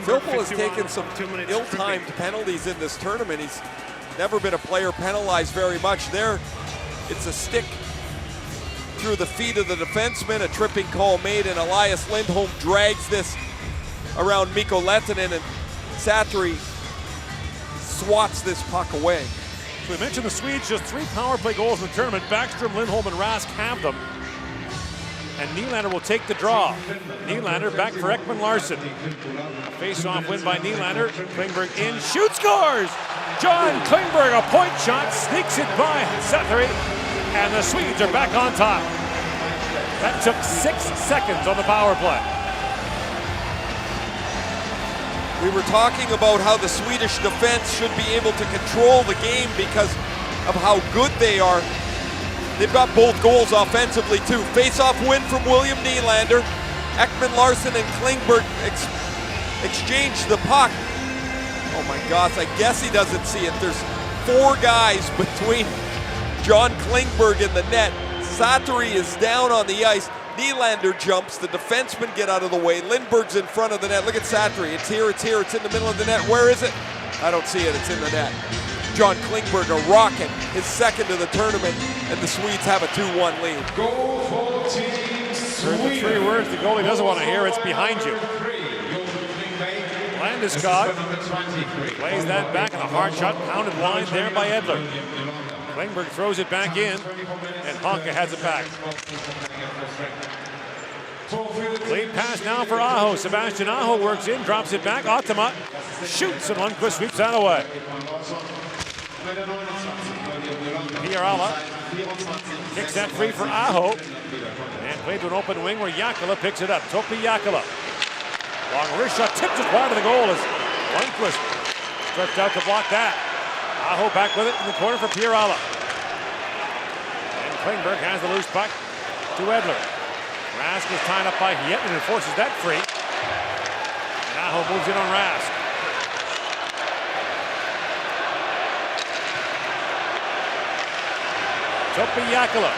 Filppula has taken some ill-timed penalties in this tournament. He's never been a player penalized very much. There, it's a stick through the feet of the defenseman, a tripping call made, and Elias Lindholm drags this around Mikko Lehtinen, and Sattery swats this puck away. So we mentioned the Swedes, just 3 power play goals in the tournament. Backstrom, Lindholm, and Rask have them. And Nylander will take the draw. Nylander back for Ekman Larsson. Face-off win by Nylander. Klingberg in, shoots, scores! John Klingberg, a point shot, sneaks it by Sattery, and the Swedes are back on top. That took 6 seconds on the power play. We were talking about how the Swedish defense should be able to control the game because of how good they are. They've got both goals offensively too. Face-off win from William Nylander. Ekman Larsson and Klingberg exchange the puck. Oh my gosh, I guess he doesn't see it. There's 4 guys between John Klingberg and the net. Sattery is down on the ice. Nylander jumps, the defensemen get out of the way. Lindberg's in front of the net. Look at Sattery, it's here, it's in the middle of the net. Where is it? I don't see it, it's in the net. John Klingberg a rocket, his second of the tournament, and the Swedes have a 2-1 lead. Goal for Team Sweden. 3 words the goalie doesn't want to hear, it's behind you. Landeskog plays that back, and a hard shot pounded wide there by Edler. Klingberg throws it back in, and Honka has it back. Late pass now for Aho. Sebastian Aho works in, drops it back. Ottama shoots, and Lundqvist sweeps that away. Pierala kicks that free for Aho, and played to an open wing where Jääkelä picks it up. Topi Jääkelä. Long wrist shot, tipped it wide of the goal as Lundqvist stretched out to block that. Aho back with it in the corner for Pierala. And Klingberg has the loose puck to Edler. Rask is tied up by Hietman and forces that free. And Aho moves in on Rask. Topi Jääkelä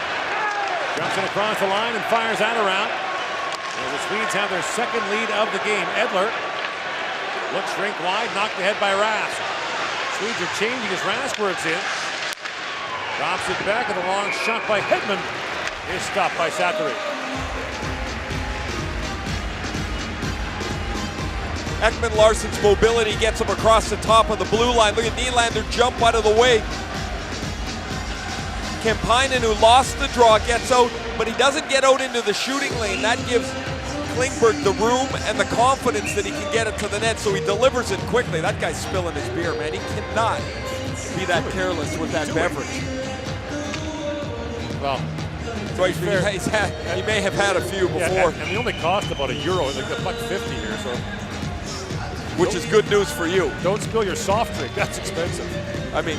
jumps it across the line and fires that around. And the Swedes have their second lead of the game. Edler looks rink wide, knocked ahead by Rask. Swedes are changing as Rask works in. Drops it back, and a long shot by Hedman is stopped by Sattery. Ekman Larsson's mobility gets him across the top of the blue line. Look at Nylander jump out of the way. Kemppainen, who lost the draw, gets out, but he doesn't get out into the shooting lane. That gives Klingberg the room and the confidence that he can get it to the net, so he delivers it quickly. That guy's spilling his beer, man. He cannot be that careless with that beverage. Well, so he may have had a few before. Yeah, and they only cost about €1, like $1.50 here, so. Which is good news for you. Don't spill your soft drink, that's expensive. I mean,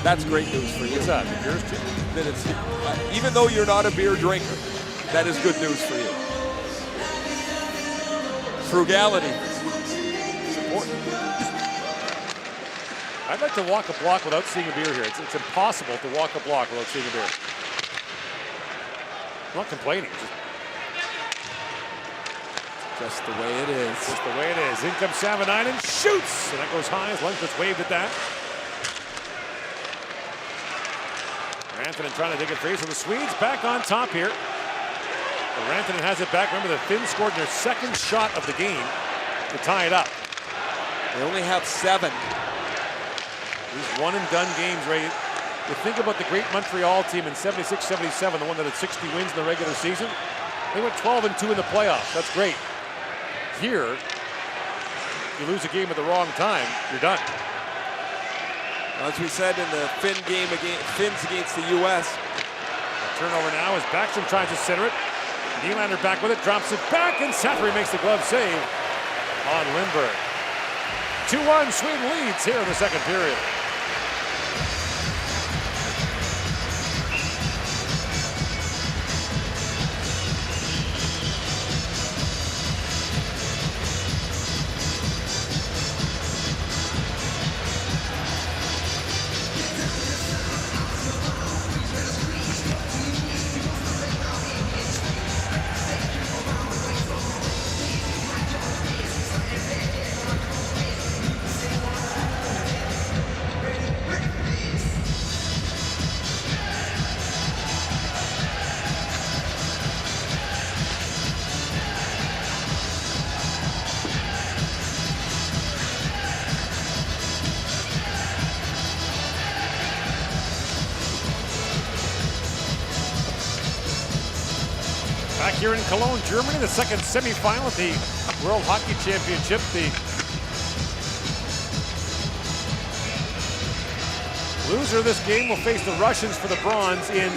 that's great news for you. What's that, the beer's cheap? That it's, even though you're not a beer drinker, that is good news for you. Frugality. It's important. I'd like to walk a block without seeing a beer here. It's impossible to walk a block without seeing a beer. I'm not complaining. Just the way it is. Just the way it is. In comes Savanainen, shoots! And that goes high as Lundqvist waved at that. Rantanen trying to take it free, so the Swedes back on top here. Rantanen has it back. Remember, the Finns scored their second shot of the game to tie it up. They only have 7. These one-and-done games, Ray. You think about the great Montreal team in 76-77, the one that had 60 wins in the regular season. They went 12-2 in the playoffs. That's great. Here, you lose a game at the wrong time, you're done. As we said in the Finns against the U.S. Turnover now as Backstrom tries to center it. Nylander back with it, drops it back, and Säfri makes the glove save on Lindberg. 2-1, Sweden leads here in the second period. Back here in Cologne, Germany, the second semifinal of the World Hockey Championship. The loser of this game will face the Russians for the bronze in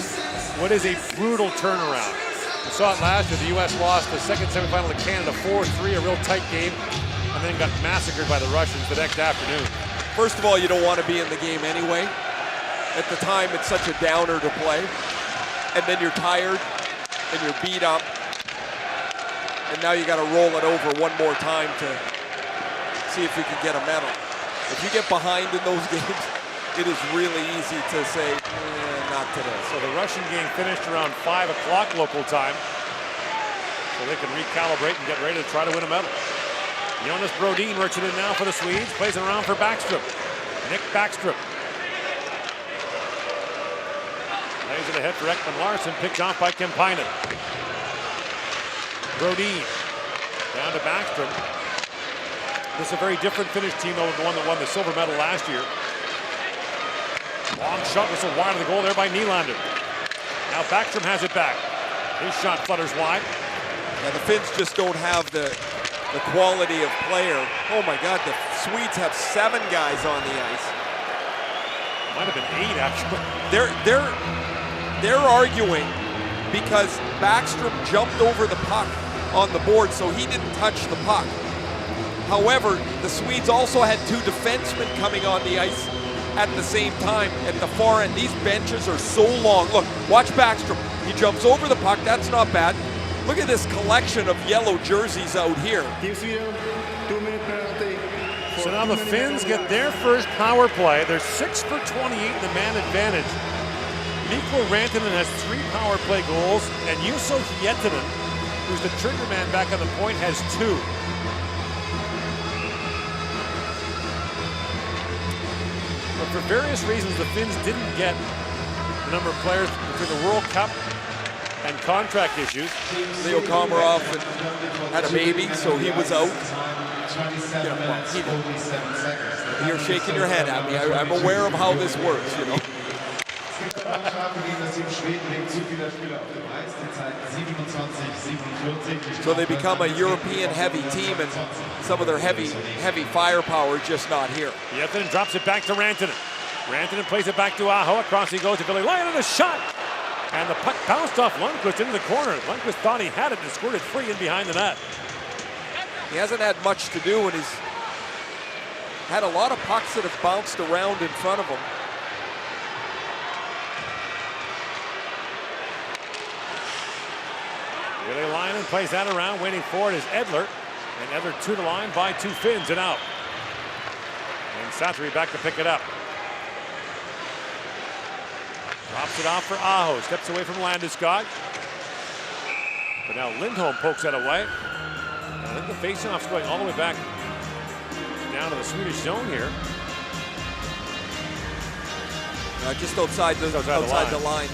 what is a brutal turnaround. We saw it last year. The U.S. lost the second semifinal to Canada 4-3, a real tight game, and then got massacred by the Russians the next afternoon. First of all, you don't want to be in the game anyway. At the time, it's such a downer to play. And then you're tired, and you're beat up. And now you got to roll it over one more time to see if you can get a medal. If you get behind in those games, it is really easy to say, not today. So the Russian game finished around 5 o'clock local time. So they can recalibrate and get ready to try to win a medal. Jonas Brodin works it in now for the Swedes. Plays it around for Backstrom. Nick Backstrom. Lays it ahead for Ekman Larsson. Picked off by Kemppainen. Brodin down to Backstrom. This is a very different Finnish team though than the one that won the silver medal last year. Long shot whistle wide of the goal there by Nylander. Now Backstrom has it back. His shot flutters wide. Yeah, the Finns just don't have the quality of player. Oh my God, the Swedes have 7 guys on the ice. Might have been 8 actually. They're arguing because Backstrom jumped over the puck on the board, so he didn't touch the puck. However, the Swedes also had 2 defensemen coming on the ice at the same time at the far end. These benches are so long. Look, watch Backstrom. He jumps over the puck. That's not bad. Look at this collection of yellow jerseys out here. So now the Finns get their first power play. They're 6 for 28 in the man advantage. Mikko Rantanen has 3 power play goals, and Juuso Hietanen, who's the trigger man back on the point, has 2. But for various reasons, the Finns didn't get the number of players between the World Cup and contract issues. Leo Komarov had a baby, so he was out. You know, you're shaking your head at me. I'm aware of how this works, you know. Es gibt eine Strafe gegen das Team Schweden wegen zu vieler Spieler auf dem Eis. Die Zeit 27:47. So they become a European heavy team, and some of their heavy firepower just not here. Yettinen drops it back to Rantanen. Rantanen plays it back to Aho. Across he goes to Billy Lyon, and a shot. And the puck bounced off Lundqvist into the corner. Lundqvist thought he had it and squirted free in behind the net. He hasn't had much to do, and he's had a lot of pucks that have bounced around in front of him. Billy Lyon plays that around, waiting for it is Edler. And Edler to the line by 2 Finns and out. And Sattery back to pick it up. Drops it off for Aho, steps away from Landeskog. But now Lindholm pokes that away. And I think the face-off's going all the way back down to the Swedish zone here. Just outside the line.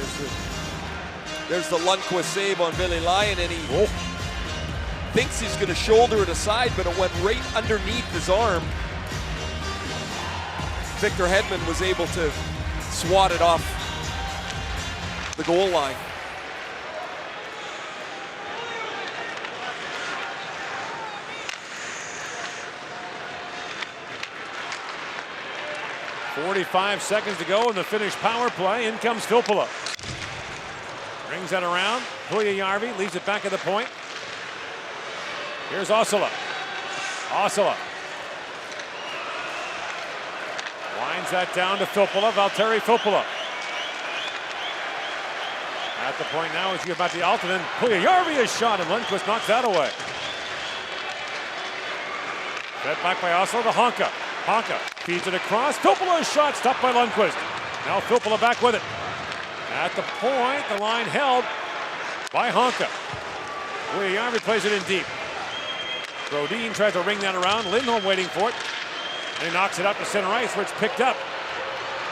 There's the Lundqvist save on Billy Lyon, and he thinks he's going to shoulder it aside, but it went right underneath his arm. Victor Hedman was able to swat it off the goal line. .45 seconds to go in the Finnish power play. In comes Filppula. Brings that around. Puljujärvi leaves it back at the point. Here's Osala. Osala. Winds that down to Filppula. Valtteri Filppula. At the point now as you about the Aaltonen. Puljujärvi is shot and Lundqvist knocks that away. Fed back by Osala to Honka. Honka feeds it across. Filppula is shot, stopped by Lundqvist. Now Filppula back with it. At the point, the line held by Honka. Puljujärvi plays it in deep. Brodin tries to ring that around. Lindholm waiting for it. And he knocks it up to center ice where it's picked up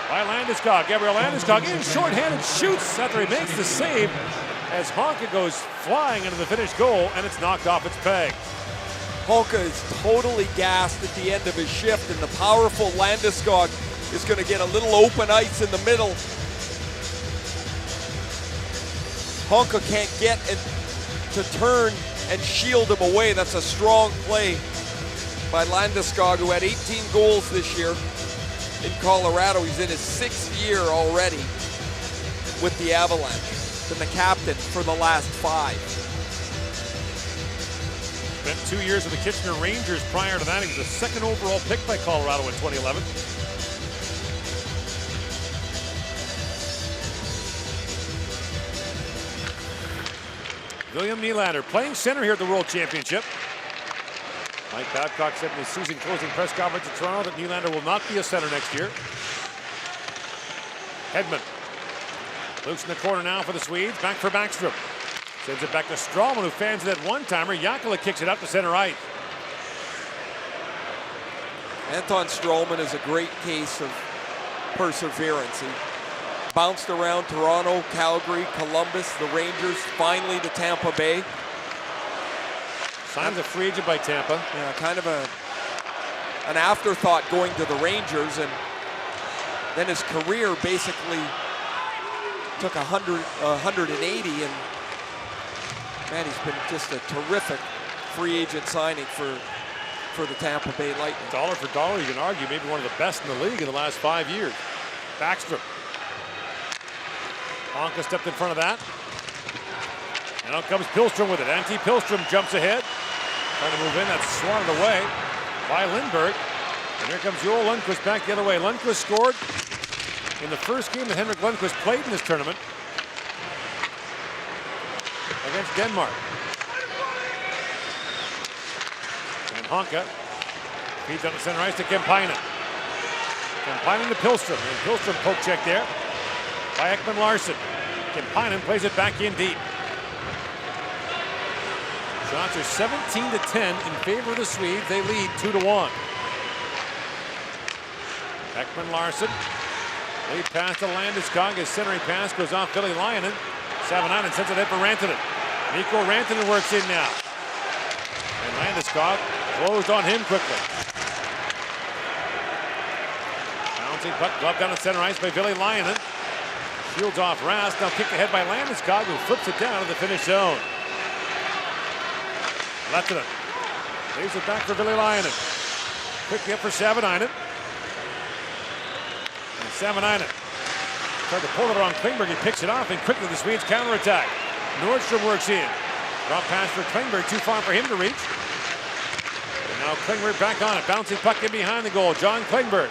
by Landeskog. Gabriel Landeskog in shorthanded, shoots after he makes the save as Honka goes flying into the Finnish goal, and it's knocked off its peg. Honka is totally gassed at the end of his shift, and the powerful Landeskog is going to get a little open ice in the middle. Honka can't get to turn and shield him away. That's a strong play by Landeskog, who had 18 goals this year in Colorado. He's in his 6th year already with the Avalanche. Been the captain for the last 5. Spent 2 years with the Kitchener Rangers prior to that. He was the 2nd overall pick by Colorado in 2011. William Nylander playing center here at the World Championship. Mike Babcock said in his season closing press conference in Toronto that Nylander will not be a center next year. Hedman. Loose in the corner now for the Swedes. Back for Backstrom. Sends it back to Strawman, who fans it at one-timer. Jääkelä kicks it up to center ice. Anton Strawman is a great case of perseverance. He bounced around Toronto, Calgary, Columbus, the Rangers, finally to Tampa Bay. Signs a free agent by Tampa. Yeah, kind of an afterthought going to the Rangers, and then his career basically took 180, and man, he's been just a terrific free agent signing for the Tampa Bay Lightning. Dollar for dollar, you can argue maybe one of the best in the league in the last 5 years. Backstrom. Honka stepped in front of that. And out comes Pilstrom with it. Antti Pilstrom jumps ahead. Trying to move in, that's swatted away by Lindberg. And here comes Joel Lundqvist back the other way. Lundqvist scored in the first game that Henrik Lundqvist played in this tournament against Denmark. And Honka feeds on the center ice to Kemppainen. Kemppainen to Pilstrom. And Pilstrom poke check there by Ekman Larsson. Kemppainen plays it back in deep. Shots are 17-10 in favor of the Swedes. They lead 2-1. Ekman Larsson. Lead pass to Landeskog. His centering pass goes off Billy Lyonen. Savanainen sends it in for Rantanen. Mikko Rantanen works in now. And Landeskog closed on him quickly. Bouncing puck, glove down the center ice by Billy Lyonen. Shields off Rast, now kicked ahead by Landeskog, who flips it down to the finish zone. Lehtinen leaves it back for Ville Laine. Quickly up for Savanainen. And Savanainen tried to pull it around Klingberg. He picks it off, and quickly the Swedes counterattack. Nordstrom works in. Drop pass for Klingberg, too far for him to reach. And now Klingberg back on it. Bouncing puck in behind the goal. John Klingberg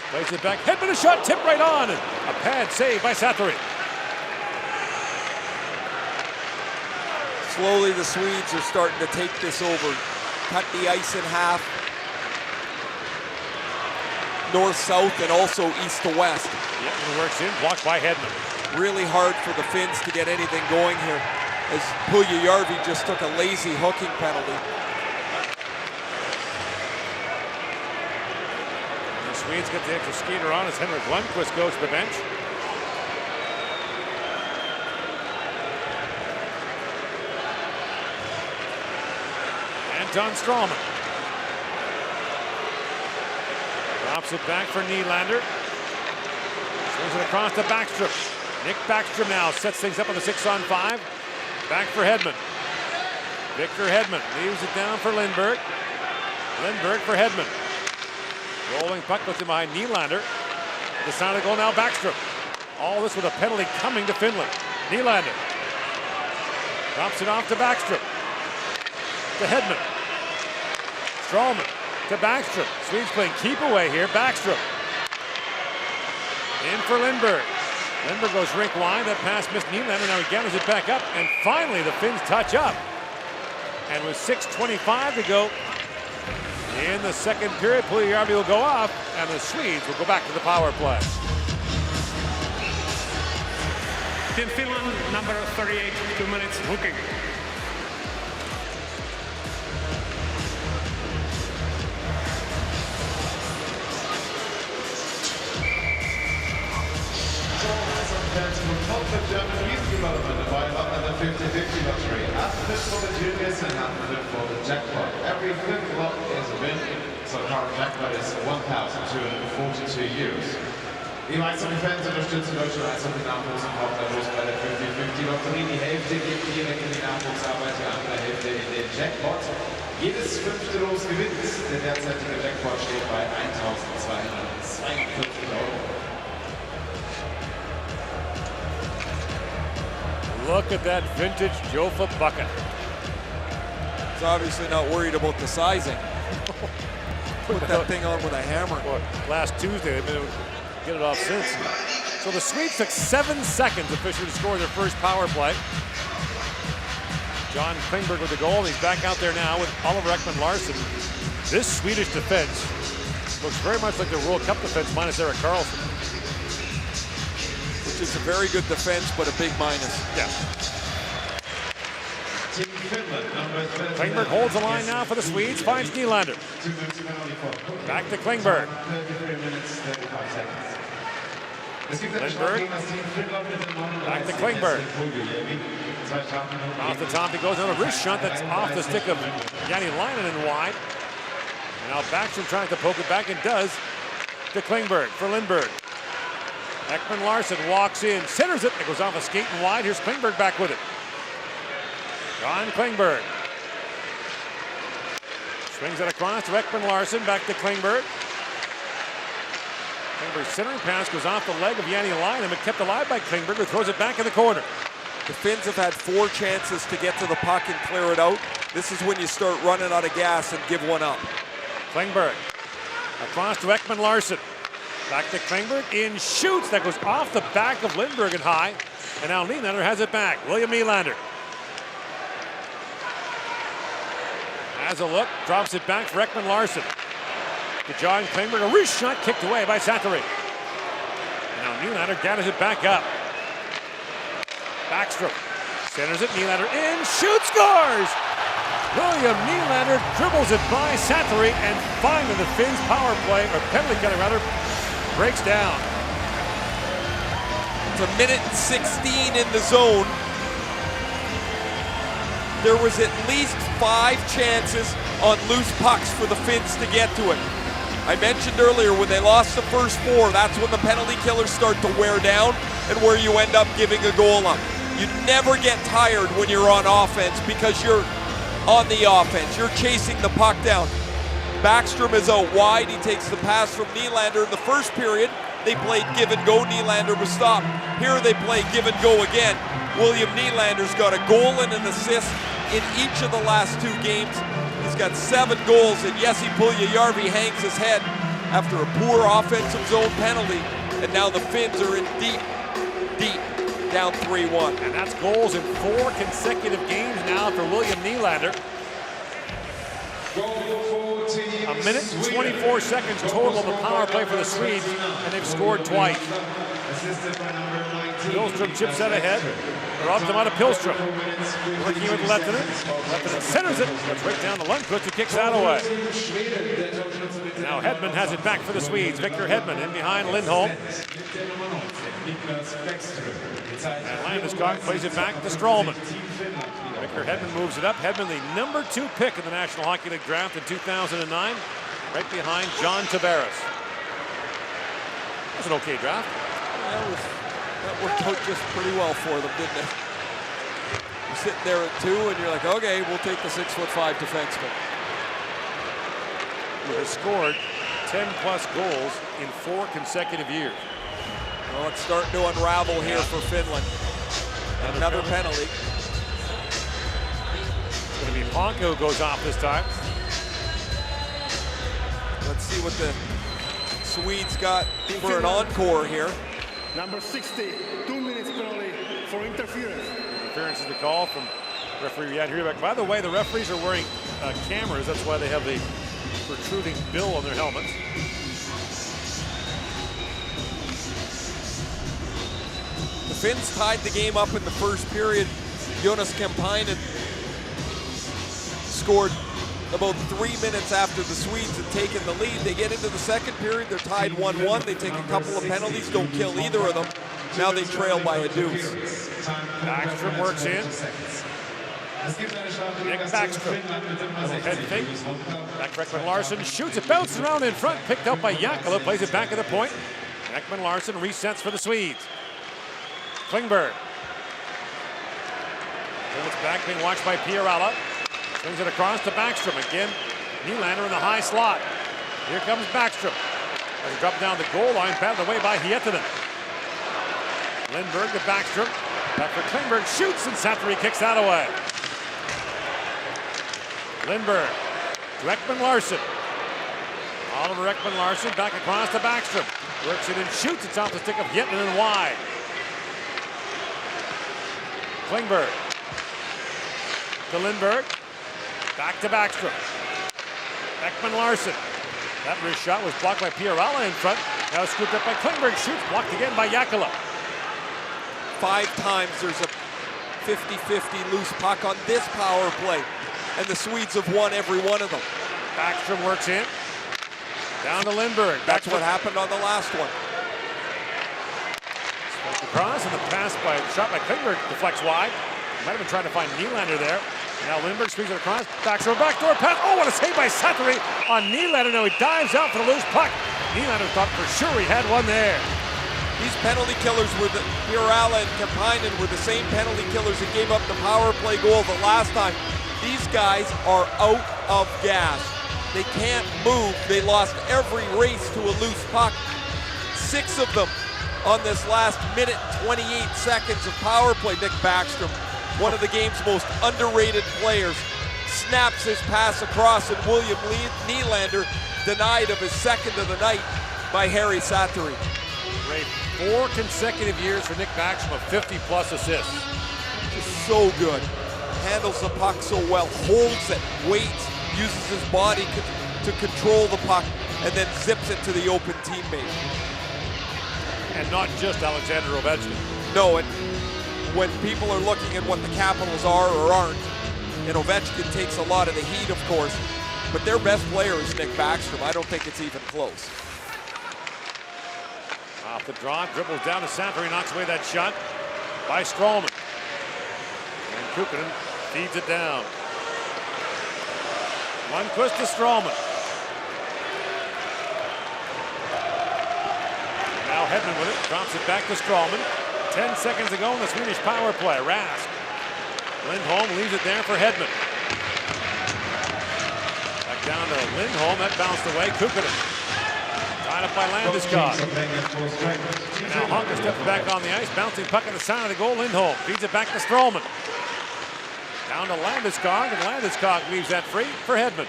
plays it back. Hedman a shot, tipped right on. And a pad save by Sattery. Slowly the Swedes are starting to take this over. Cut the ice in half. North-south and also east to west. Yep, and works in, blocked by Hedman. Really hard for the Finns to get anything going here, as Puljujärvi just took a lazy hooking penalty. And the Swedes get the extra skater on as Henrik Lundqvist goes to the bench. Anton Strålman drops it back for Nylander. Swings it across to Backstrom. Nick Backstrom now sets things up on the 6-on-5. Back for Hedman. Victor Hedman leaves it down for Lindberg. Lindberg for Hedman. Rolling puck goes in behind Nylander. The sound of the goal now Backstrom. All this with a penalty coming to Finland. Nylander drops it off to Backstrom. To Hedman. Strålman to Backstrom. Swedes playing keep away here. Backstrom. In for Lindberg. Lindberg goes rink wide. That pass missed Nylander. Now he gathers it back up. And finally the Finns touch up. And with 6:25 to go in the second period, Puljujärvi will go off. And the Swedes will go back to the power play. In Finland, number 38, 2 minutes hooking. From the German youth development available at the 50-50 lottery. Half for the juniors and half for the jackpot. Every fifth lot is a win, so the current jackpot is €1,242. Die Eishockey-Fans unterstützen deutsche Eishockey-Nachwuchs und Hauptamtlos bei der 50-50-Lotterie. Die Hälfte geht direkt in die Nachwuchsarbeit, die andere Hälfte in den Jackpot. Jedes fünfte Los gewinnt. Der derzeitige Jackpot steht bei €1.242. Look at that vintage Jofa bucket. He's obviously not worried about the sizing. Put that thing on with a hammer. Well, last Tuesday, they've been able to get it off since. So the Swedes took 7 seconds officially to score their first power play. John Klingberg with the goal. He's back out there now with Oliver Ekman-Larsson. This Swedish defense looks very much like the World Cup defense minus Erik Karlsson. Which is a very good defense, but a big minus. Yeah. Klingberg holds the line now for the Swedes, finds Nylander. Back to Klingberg. Lindberg. Back to Klingberg. Off the top he goes on a wrist shot that's off the stick of Jani Laine wide. And now Backstrom trying to poke it back and does to Klingberg for Lindberg. Ekman-Larsson walks in, centers it, it goes off a skate and wide. Here's Klingberg back with it. John Klingberg. Swings it across to Ekman-Larsson, back to Klingberg. Klingberg's centering pass goes off the leg of Jani Laine, but kept alive by Klingberg, who throws it back in the corner. The Finns have had 4 chances to get to the puck and clear it out. This is when you start running out of gas and give one up. Klingberg across to Ekman-Larsson. Back to Klingberg, in shoots, that goes off the back of Lindberg and high. And now Nylander has it back, William Nylander. Has a look, drops it back for Ekman-Larsson. To John Klingberg, a wrist shot kicked away by Sattery. Now Nylander gathers it back up. Backstrom centers it, Nylander in, shoots, scores! William Nylander dribbles it by Sattery, and finally the Finns power play, or penalty killing rather, breaks down. It's a minute and 16 in the zone. There was at least 5 chances on loose pucks for the Finns to get to it. I mentioned earlier when they lost the first 4, that's when the penalty killers start to wear down and where you end up giving a goal up. You never get tired when you're on offense because you're on the offense. You're chasing the puck down. Backstrom is out wide. He takes the pass from Nylander. In the first period, they played give and go. Nylander was stopped. Here they play give and go again. William Nylander's got a goal and an assist in each of the last 2 games. He's got 7 goals, and Jesse Puljujärvi hangs his head after a poor offensive zone penalty, and now the Finns are in deep, down 3-1. And that's goals in 4 consecutive games now for William Nylander. A minute and 24 seconds total on the power play for the Swedes, and they've scored twice. Pilstrom chips out ahead. They're off them out of Pilstrom. Working with Lehtinen. Lehtinen centers it. That's right down to Lundqvist, who kicks that away. Now Hedman has it back for the Swedes. Victor Hedman in behind Lindholm. And Landeskog plays it back to Stralman. Victor Hedman moves it up. Hedman, the number 2 pick in the National Hockey League draft in 2009, right behind John Tavares. That was an okay draft. That worked out just pretty well for them, didn't it? You're sitting there at 2, and you're like, okay, we'll take the 6'5" defenseman. Who has scored 10+ goals in 4 consecutive years. Well, it's starting to unravel here for Finland. Another penalty. It's going to be Honka who goes off this time. Let's see what the Swedes got for an encore here. Number 60, 2 minutes penalty for interference. Interference is the call from referee Jan Hrubeck. By the way, the referees are wearing cameras. That's why they have the protruding bill on their helmets. The Finns tied the game up in the first period. Jonas Kemppainen scored about 3 minutes after the Swedes had taken the lead. They get into the second period, they're tied 1-1. They take a couple of penalties, don't kill either of them. Now they trail by a deuce. Backstrom works in. Nick Backstrom. Head fake. Back for Ekman Larsson. Shoots it, bounces around in front. Picked up by Jääkelä. Plays it back at the point. Ekman Larsson resets for the Swedes. Klingberg. It's back, being watched by Pierala. Swings it across to Backstrom. Again, Nylander in the high slot. Here comes Backstrom. As he dropped down the goal line, batted away by Hietanen. Lindberg to Backstrom. Back for Klingberg, shoots, and Sattery kicks that away. Lindberg to Ekman Larsson. Oliver Ekman Larsson back across to Backstrom. Works it and shoots. It's off the stick of Hietanen and wide. Klingberg to Lindberg. Back to Backstrom. Ekman Larsson. That wrist shot was blocked by Pierala in front. Now scooped up by Klingberg. Shoots, blocked again by Jääkelä. 5 times there's a 50-50 loose puck on this power play. And the Swedes have won every one of them. Backstrom works in. Down to Lindberg. That's what happened on the last one. Spiked across, and the pass shot by Klingberg deflects wide. Might have been trying to find Nylander there. Now Lindberg swings it across. Backstrom, backdoor pass. Oh, what a save by Sattery on Nylander. Now he dives out for the loose puck. Nylander thought for sure he had one there. These penalty killers were Pierala and Kemppainen were the same penalty killers that gave up the power play goal the last time. These guys are out of gas. They can't move. They lost every race to a loose puck. 6 of them on this last minute and 28 seconds of power play. Nick Backstrom, one of the game's most underrated players, snaps his pass across, and William Nylander denied of his second of the night by Harry Sattery. Great 4 consecutive years for Nick Backstrom of 50+ assists. Just so good. Handles the puck so well, holds it, waits, uses his body to control the puck, and then zips it to the open teammate. And not just Alexander Ovechkin. No, and when people are looking at what the Capitals are or aren't, and Ovechkin takes a lot of the heat, of course, but their best player is Nick Backstrom. I don't think it's even close. Off the draw, dribbles down to Sattery, knocks away that shot by Stralman. And Kukkonen feeds it down. Lundqvist to Stralman. Now Hedman with it, drops it back to Strålman. 10 seconds to go in the Swedish power play. Rask. Lindholm leaves it there for Hedman. Back down to Lindholm, that bounced away. Kukkonen. Tied up by Landeskog. Now Honka steps back on the ice, bouncing puck at the side of the goal. Lindholm feeds it back to Strålman. Down to Landeskog, and Landeskog leaves that free for Hedman.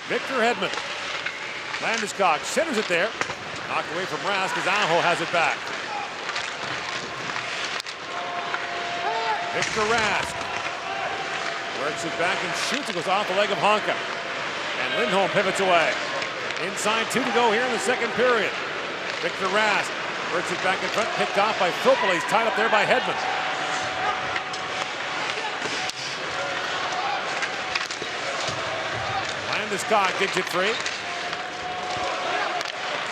Victor Hedman. Landeskog centers it there. Knocked away from Rask as Aho has it back. Victor Rask works it back and shoots. It goes off the leg of Honka. And Lindholm pivots away. Inside 2 to go here in the second period. Victor Rask works it back in front, picked off by Filppula. He's tied up there by Hedman. Landeskog digs it free.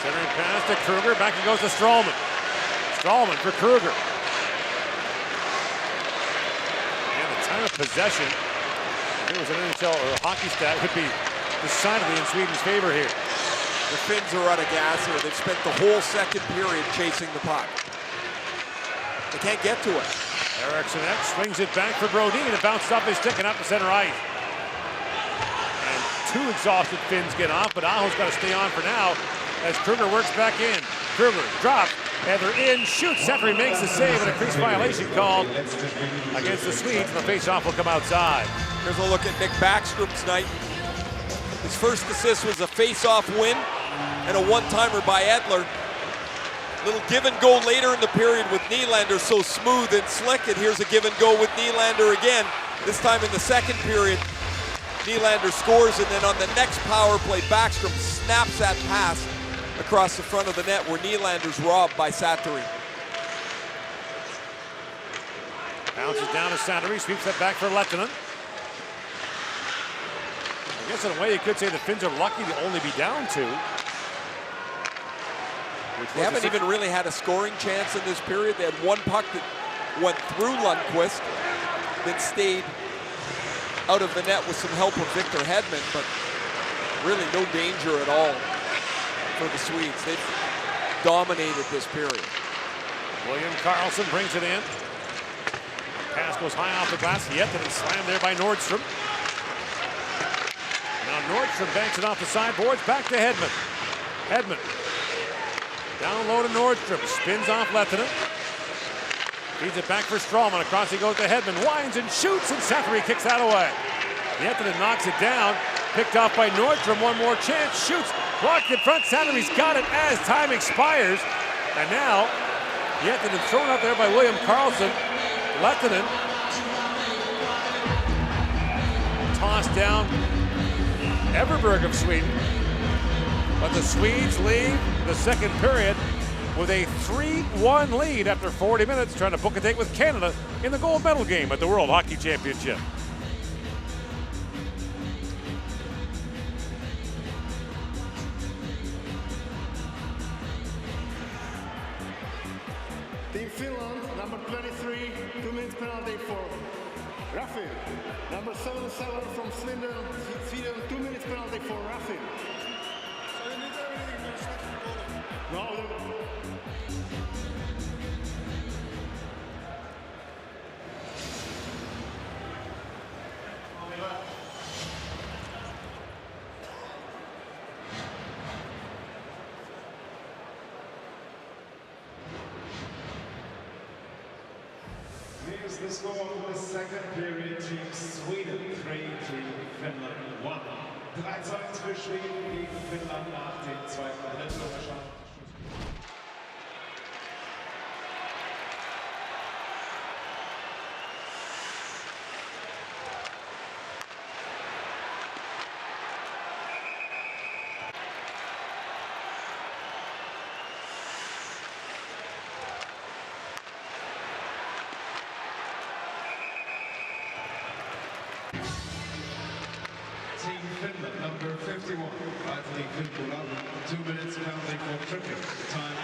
Centering pass to Kruger. Back he goes to Strålman. Strålman for Kruger. And the time of possession, if it was an NHL or a hockey stat, would be decidedly in Sweden's favor here. The Finns are out of gas here. They've spent the whole second period chasing the puck. They can't get to it. Eriksson X swings it back for Brodin. It bounced off his stick and up to center ice. And 2 exhausted Finns get off, but Aho's got to stay on for now as Kruger works back in. Kruger drops, and they're in, shoots after he makes the save, and a crease violation called against the Swedes, and the face-off will come outside. Here's a look at Nick Backstrom's night. His first assist was a face-off win and a one-timer by Edler. Little give and go later in the period with Nylander, so smooth and slick, and here's a give and go with Nylander again. This time in the second period, Nylander scores, and then on the next power play, Backstrom snaps that pass across the front of the net where Nylander's robbed by Sattery. Bounces down to Sattery, sweeps that back for Lehtinen. I guess in a way you could say the Finns are lucky to only be down 2. They haven't even really had a scoring chance in this period. They had one puck that went through Lundqvist, that stayed out of the net with some help of Victor Hedman, but really no danger at all for the Swedes. They've dominated this period. William Karlsson brings it in. Pass goes high off the glass. Yettinen slammed there by Nordstrom. Now Nordstrom banks it off the sideboards. Back to Hedman. Hedman. Down low to Nordstrom. Spins off Lehtinen. Feeds it back for Strålman. Across he goes to Hedman. Winds and shoots, and Sattery kicks that away. Yettinen knocks it down. Picked off by Nordstrom. One more chance. Shoots. Blocked in front. Sattery's got it as time expires. And now Yettinen thrown out there by William Karlsson. Lehtinen tossed down Everberg of Sweden. But the Swedes leave the second period with a 3-1 lead after 40 minutes, trying to book a date with Canada in the gold medal game at the World Hockey Championship. Team Finland, number 23, 2 minutes penalty for Raffin. Number 77 from Sweden, 2 minutes penalty for Raffin. No. Here's the score for the second period. Team Sweden 3, Team Finland 1. 3-2 für Schweden gegen Finnland nach dem zweiten Drittel. Team Finland, number 51, Aitli Filppula, 2 minutes penalty for tricking. Time.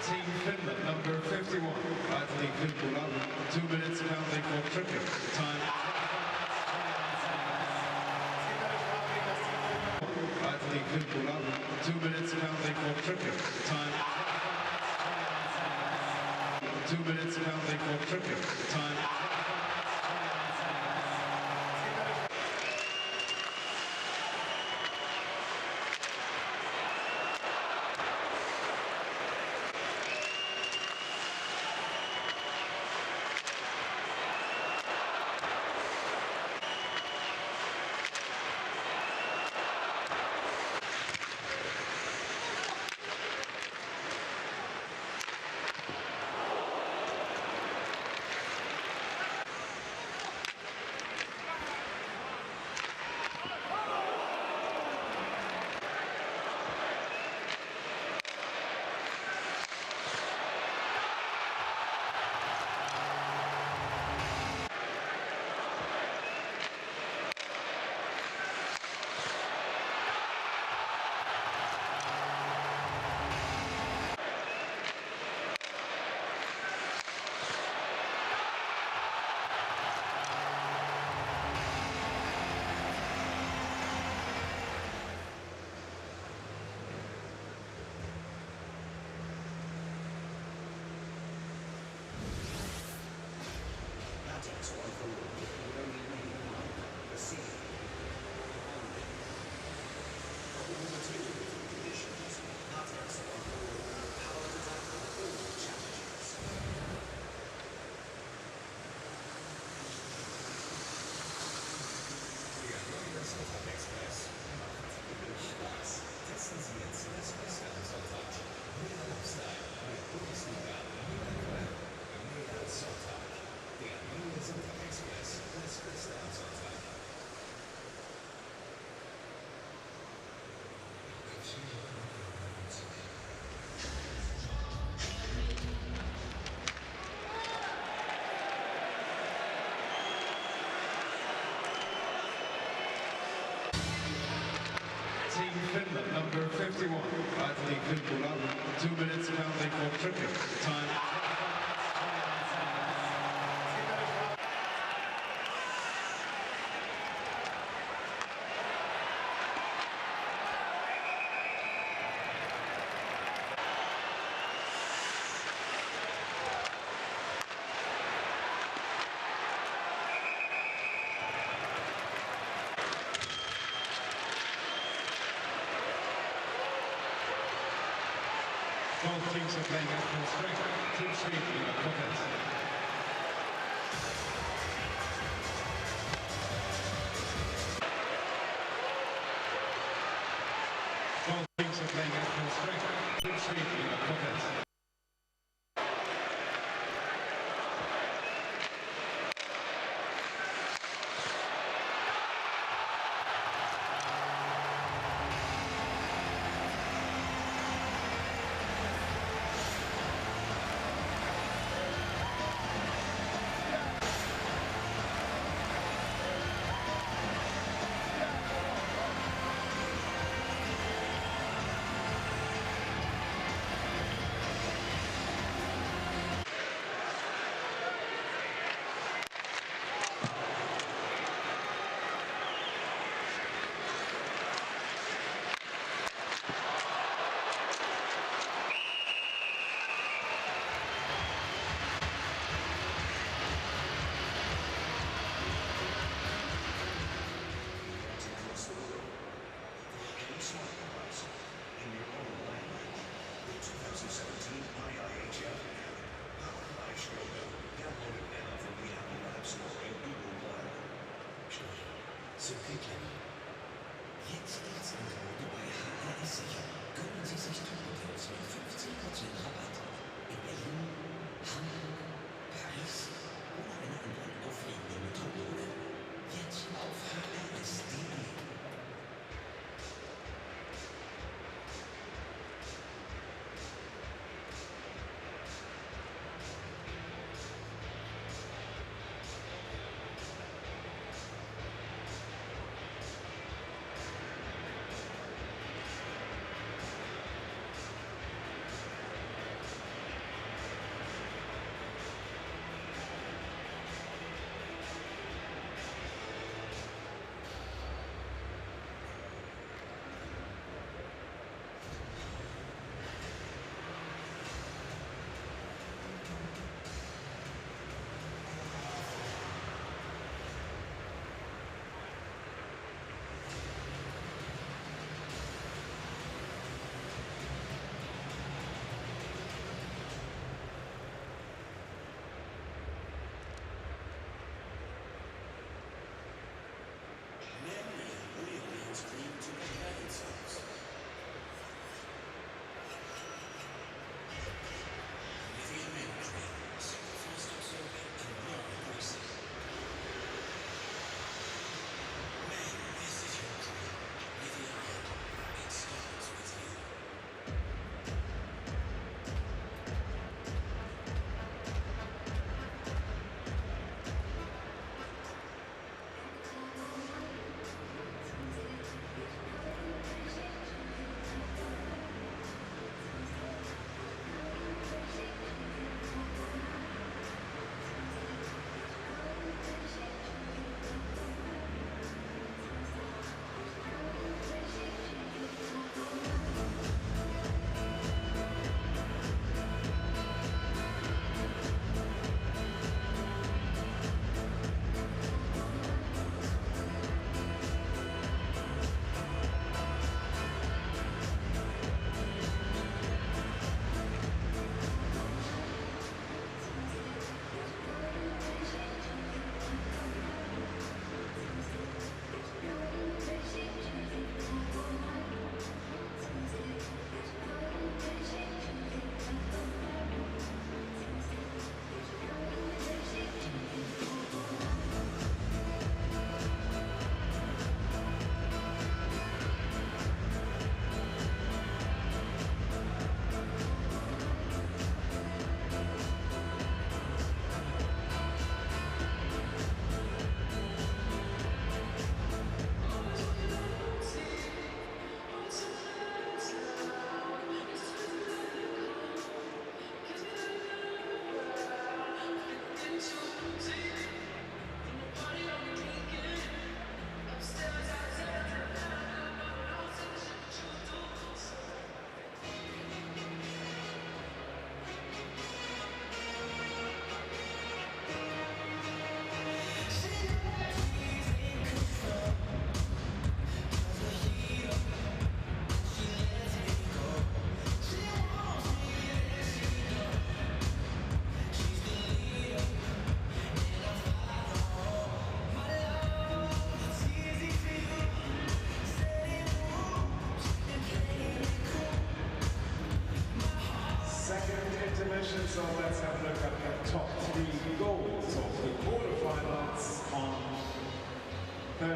Team Finland, number 51, Aitli Filppula, 2 minutes penalty for tricking. Time. Aitli Filmbuller. 2 minutes penalty for tripping. Time. 2 minutes penalty for tripping. Time. Team Finland, number 51, Anthony Filmbuller. 2 minutes penalty for tripping. Time. Both teams are playing at full strength. Team Sweden in the contest. Both teams are playing at full strength. Team Sweden in the contest. In your own language, the 2017 IIHF powered by Skoda. Download it now from the Apple App Store and Google Play. Skoda. Physicality. Jetzt geht's Angebote bei HRS sicher. Gönnen Sie sich Top-Hotels mit 15% Rabatt. In Berlin, Hamburg, Paris oder einer anderen aufregenden Metropole. Jetzt auf hrs.de.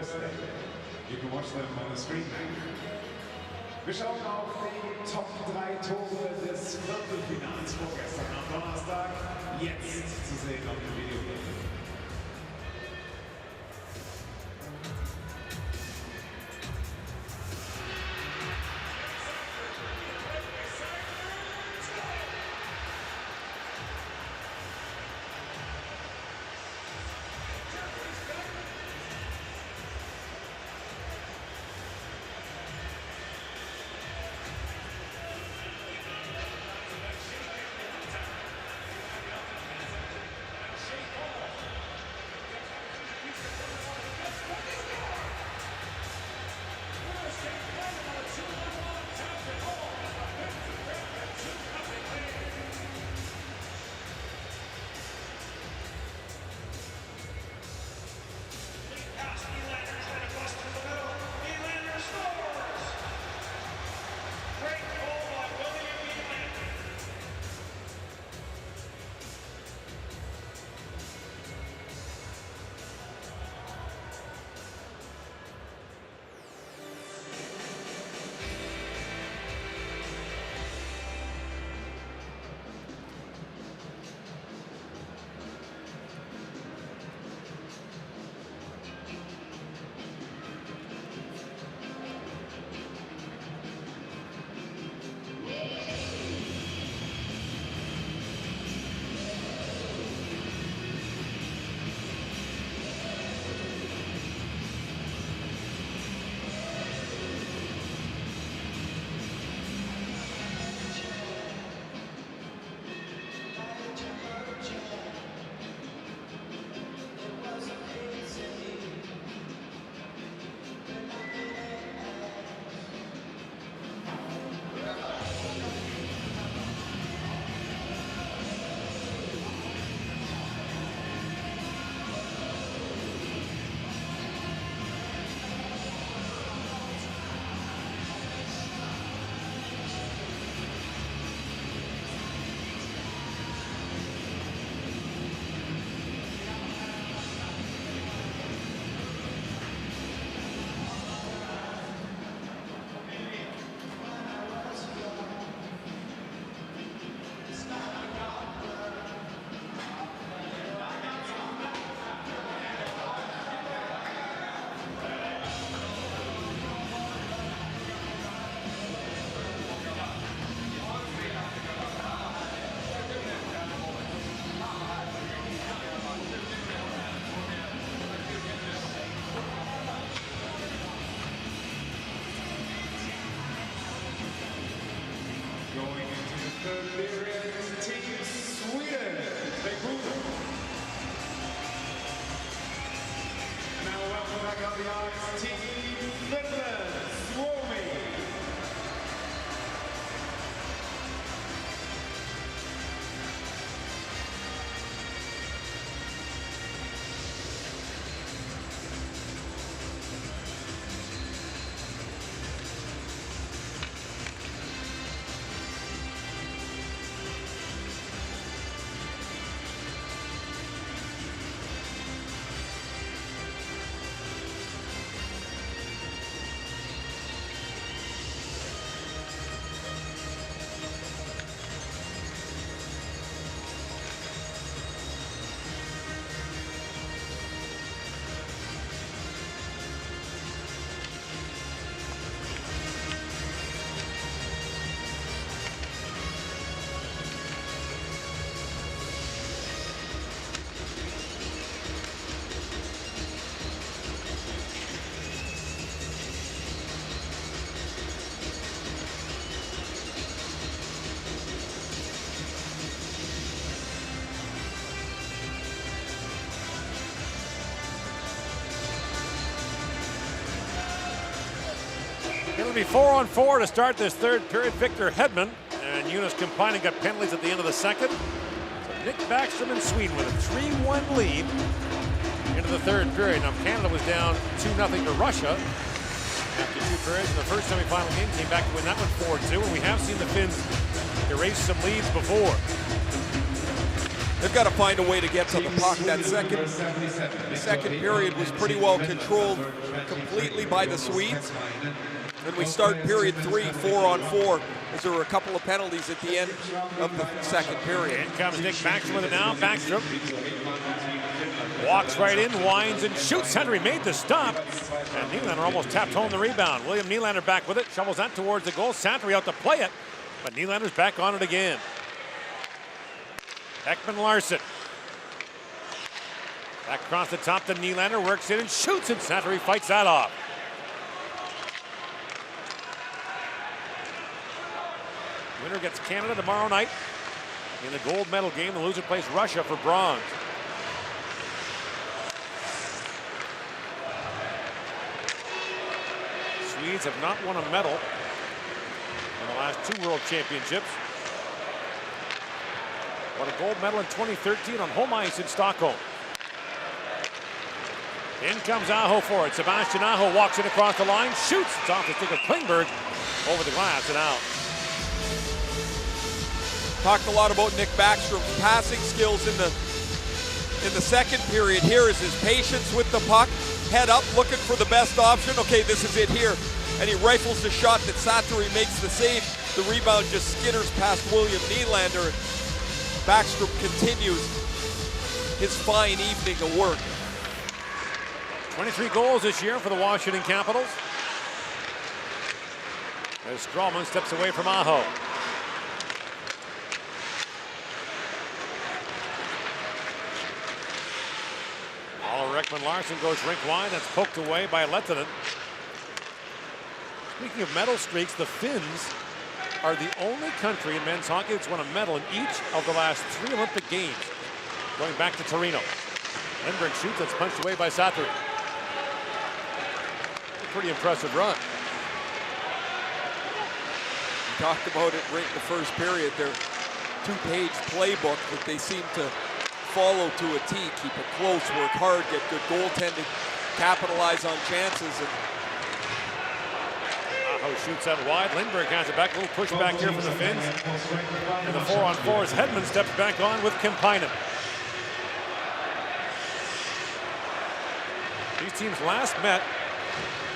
Thursday. You can watch them on the screen now. Wir schauen auf die Top 3 Tore des Viertelfinals vorgestern am Donnerstag. Jetzt zu sehen auf dem Video. Team Finland, Suomi. It'll be 4-on-4 to start this third period. Victor Hedman and Jonas Kampainen got penalties at the end of the second. So Nick Backstrom in Sweden with a 3-1 lead into the third period. Now Canada was down 2-0 to Russia after two periods in the first semifinal game. Came back to win that one 4-2, and we have seen the Finns erase some leads before. They've got to find a way to get to the puck. That second period was pretty well controlled completely by the Swedes. And we start period 3, 4-on-4, as there were a couple of penalties at the end of the second period. In comes Nick Backstrom with it now. Backstrom walks right in, winds and shoots. Henry made the stop. And Nylander almost tapped home the rebound. William Nylander back with it, shovels that towards the goal. Santry out to play it, but Nylander's back on it again. Ekman Larsson. Back across the top to Nylander, works in and shoots, and Santry fights that off. Winner gets Canada tomorrow night in the gold medal game. The loser plays Russia for bronze. Swedes have not won a medal in the last 2 World Championships. Won a gold medal in 2013 on home ice in Stockholm. In comes Aho for it. Sebastian Aho walks it across the line, shoots. It's off the stick of Klingberg, over the glass and out. Talked a lot about Nick Backstrom's passing skills in the second period. Here is his patience with the puck. Head up, looking for the best option. Okay, this is it here. And he rifles the shot that Saturi makes the save. The rebound just skitters past William Nylander. Backstrom continues his fine evening of work. 23 goals this year for the Washington Capitals. As Strawman steps away from Aho. Oliver Ekman Larsson goes rink wide. That's poked away by Lehtinen. Speaking of medal streaks, the Finns are the only country in men's hockey that's won a medal in each of the last 3 Olympic Games, going back to Torino. Lindbergh shoots, that's punched away by Saturi. A pretty impressive run. We talked about it right in the first period. Their 2-page playbook that they seem to follow to a T. Keep it close, work hard, get good goaltending, capitalize on chances. And Aho shoots out wide. Lindbergh has it back. A little push back here for the Finns. And the 4-on-4 as Hedman steps back on with Kemppainen. These teams last met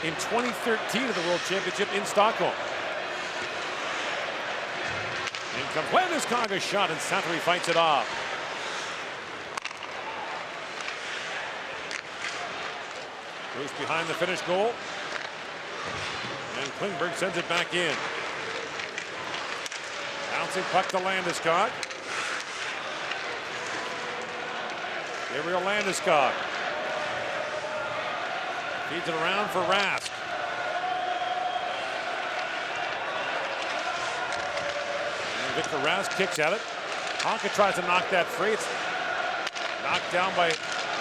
in 2013 at the World Championship in Stockholm. In comes Landeskog's shot, and Saturi fights it off. Goes behind the Finnish goal. And Klingberg sends it back in. Bouncing puck to Landeskog. Gabriel Landeskog. Feeds it around for Rask. And Victor Rask kicks at it. Honka tries to knock that free. It's knocked down by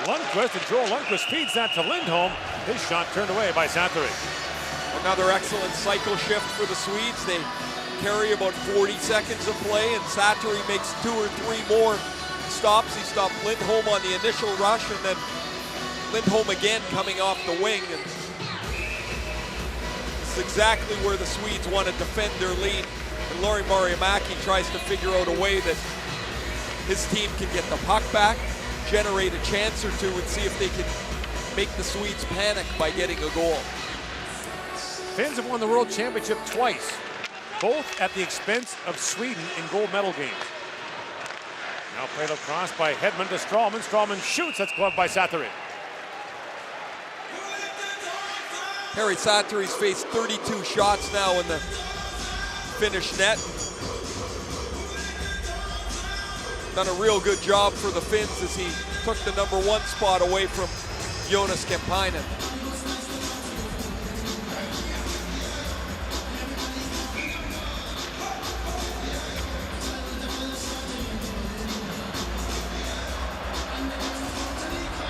Lundqvist, and Joel Lundqvist feeds that to Lindholm. His shot turned away by Saturi. Another excellent cycle shift for the Swedes. They carry about 40 seconds of play, and Saturi makes 2 or 3 more stops. He stopped Lindholm on the initial rush, and then Lindholm again coming off the wing. And this is exactly where the Swedes want to defend their lead. And Lauri Marjamäki tries to figure out a way that his team can get the puck back, generate a chance or two, and see if they can make the Swedes panic by getting a goal. Finns have won the World Championship twice, both at the expense of Sweden in gold medal games. Now played across by Hedman to Strawman. Strawman shoots, that's gloved by Saturi. Harry Saturi's faced 32 shots now in the Finnish net. Done a real good job for the Finns as he took the #1 spot away from Jonas Kemppainen.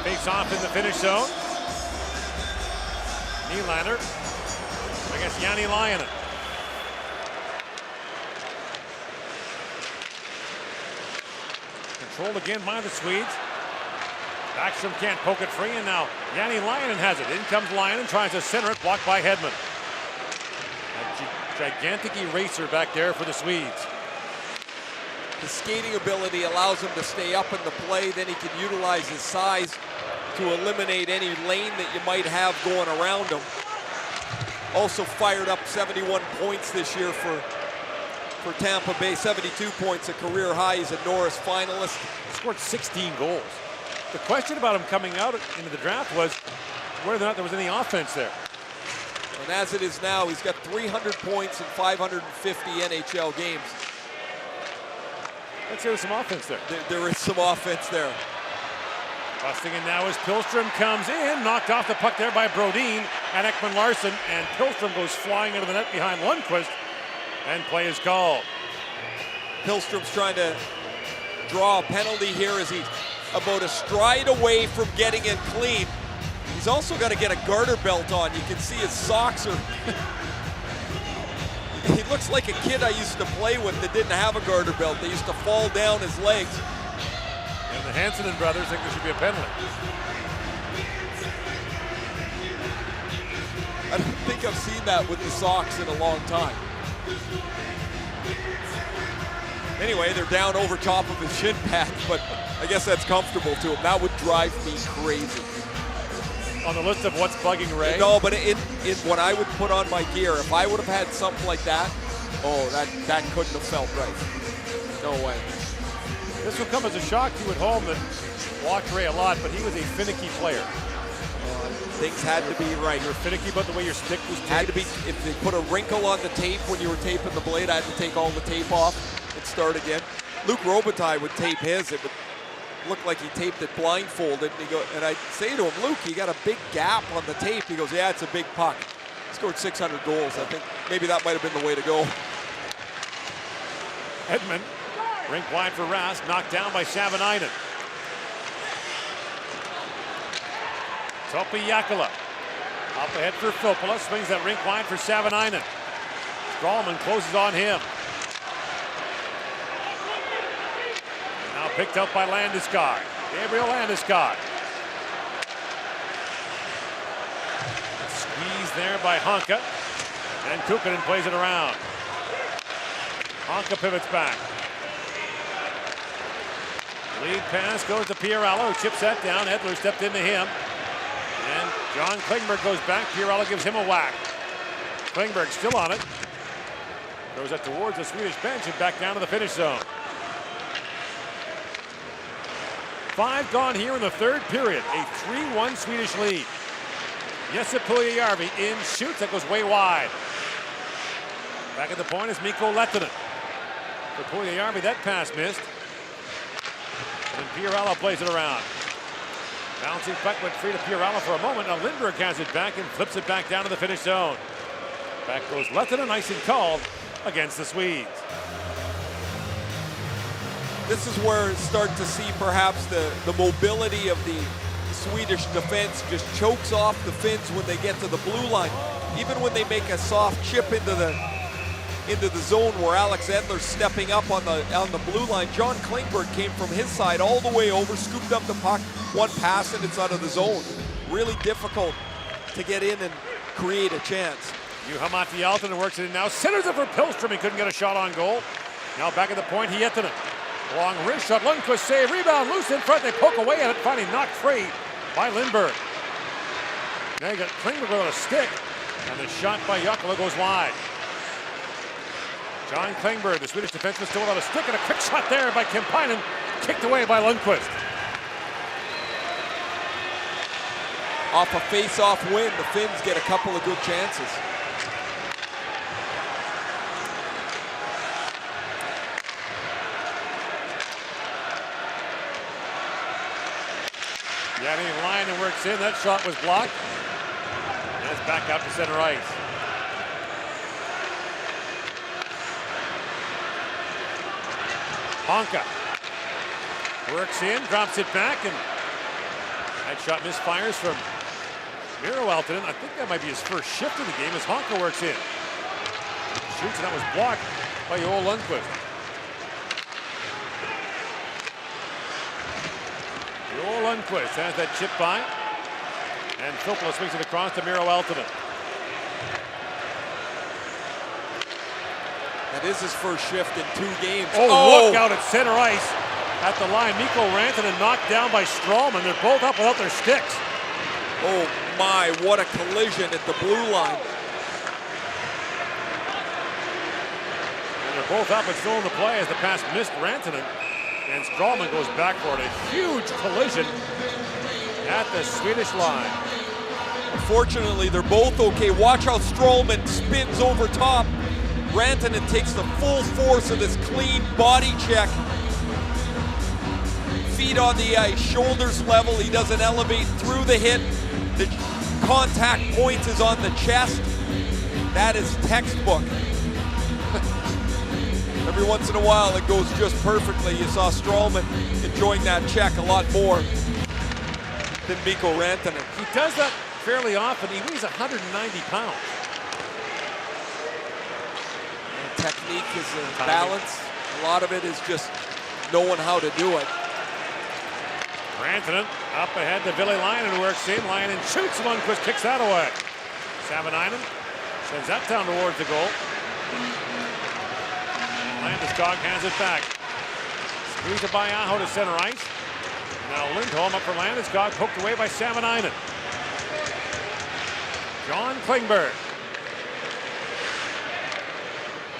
Face off in the Finnish zone. Nylander against Jani Lainen. Controlled again by the Swedes. Backstrom can't poke it free, and now Jani Lainen has it. In comes Lainen, tries to center it, blocked by Hedman. A gigantic eraser back there for the Swedes. His skating ability allows him to stay up in the play. Then he can utilize his size to eliminate any lane that you might have going around him. Also fired up 71 points this year for Tampa Bay, 72 points, a career high. He's a Norris finalist. He scored 16 goals. The question about him coming out into the draft was whether or not there was any offense there. And as it is now, he's got 300 points in 550 NHL games. Let's say there's some offense there. There is some offense there. Busting in now as Pilstrom comes in, knocked off the puck there by Brodin and Ekman Larsson, and Pilstrom goes flying into the net behind Lundqvist, and play is called. Pilstrom's trying to draw a penalty here as he's about a stride away from getting it clean. He's also got to get a garter belt on. You can see his socks are... He looks like a kid I used to play with that didn't have a garter belt. They used to fall down his legs. And the Hansen brothers think there should be a penalty. I don't think I've seen that with the socks in a long time. Anyway, they're down over top of his shin pads, but I guess that's comfortable to him. That would drive me crazy. On the list of what's bugging Ray? No, but what I would put on my gear, if I would have had something like that, oh, that couldn't have felt right. No way. This will come as a shock to you at home that watched Ray a lot, but he was a finicky player. Things had to be right. You were finicky about the way your stick was taped. Had to be. If they put a wrinkle on the tape when you were taping the blade, I had to take all the tape off and start again. Luc Robitaille would tape his. It would look like he taped it blindfolded. And I'd say to him, Luke, you got a big gap on the tape. He goes, yeah, it's a big puck. He scored 600 goals. I think maybe that might have been the way to go. Edmund, rink wide for Rask, knocked down by Savanainen. Topi Jakala up ahead for Filppula, swings that rink wide for Savanainen. Strawman closes on him. Now picked up by Landeskog. Gabriel Landeskog. Squeeze there by Honka. And Kukkinen plays it around. Honka pivots back. Lead pass goes to Pierrella, who chips that down. Edler stepped into him. And John Klingberg goes back. Pierrella gives him a whack. Klingberg still on it. Throws it towards the Swedish bench and back down to the finish zone. 5 gone here in the third period. A 3-1 Swedish lead. Jesse Puljujärvi in, shoots, that goes way wide. Back at the point is Mikko Lehtinen. For Puljujärvi, that pass missed. And Pierrella plays it around. Bouncing puck went free to Pierrella for a moment. Now Lindbergh has it back and flips it back down to the finish zone. Back goes Lehtinen, nice and called against the Swedes. This is where start to see perhaps the mobility of the Swedish defense just chokes off the Finns when they get to the blue line. Even when they make a soft chip into the zone where Alex Edler's stepping up on the blue line, John Klingberg came from his side all the way over, scooped up the puck, one pass and it's out of the zone. Really difficult to get in and create a chance. Juha Jaltinen works it in now, centers it for Pilstrom. He couldn't get a shot on goal. Now back at the point, Hietinen. Long wrist shot, Lundqvist save, rebound, loose in front. They poke away at it, finally knocked free by Lindbergh. Now you got Klingberg with a stick, and the shot by Jakala goes wide. John Klingberg, the Swedish defenseman, still without a stick, and a quick shot there by Kemppainen, kicked away by Lundqvist. Off a face-off win, the Finns get a couple of good chances. Jani Laine works in, that shot was blocked. And it's back out to center ice. Honka works in, drops it back, and that shot misfires from Miro Aaltonen. I think that might be his first shift of the game as Honka works in. Shoots, and that was blocked by Joel Lundqvist. Joel Lundqvist has that chip by, and Filppula swings it across to Miro Aaltonen. That is his first shift in 2 games. Oh, look out at center ice at the line. Mikko Rantanen knocked down by Stralman. They're both up without their sticks. Oh my, what a collision at the blue line. And they're both up and still in the play as the pass missed Rantanen. And Stralman goes back for it. A huge collision at the Swedish line. Unfortunately, they're both okay. Watch how Stralman spins over top. Rantanen takes the full force of this clean body check. Feet on the ice, shoulders level. He doesn't elevate through the hit. The contact point is on the chest. That is textbook. Every once in a while, it goes just perfectly. You saw Stralman enjoying that check a lot more than Mikko Rantanen. He does that fairly often. He weighs 190 pounds. Technique is a balance. A lot of it is just knowing how to do it. Rantanen up ahead to Ville Laine works in. Laine shoots. Lundqvist kicks that away. Savanainen sends that down towards the goal. Landeskog hands it back. Squeeze it by Aho to center ice. Now Lindholm up for Landeskog, poked away by Savanainen. John Klingberg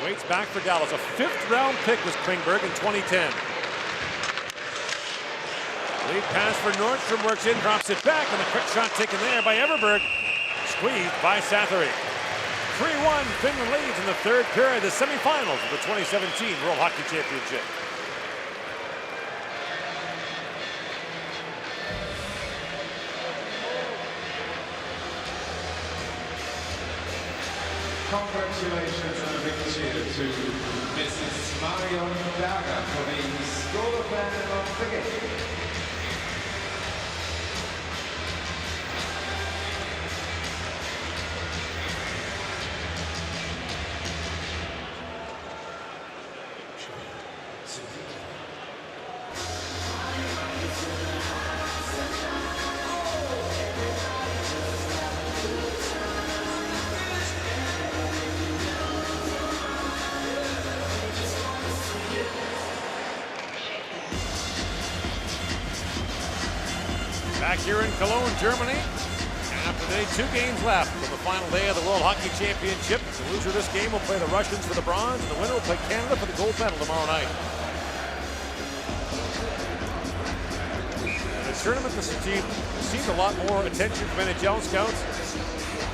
waits back for Dallas. A 5th-round pick was Klingberg in 2010. Lead pass for Nordstrom, works in, drops it back, and a quick shot taken there by Everberg. Squeezed by Sathary. 3-1, Finland leads in the 3rd period, the semifinals of the 2017 World Hockey Championship. Congratulations and a big cheer to Mrs. Marion Berger for the School of Man of the Game. Back here in Cologne, Germany. After today, 2 games left for the final day of the World Hockey Championship. The loser of this game will play the Russians for the bronze, and the winner will play Canada for the gold medal tomorrow night. And the tournament received a lot more attention from NHL scouts,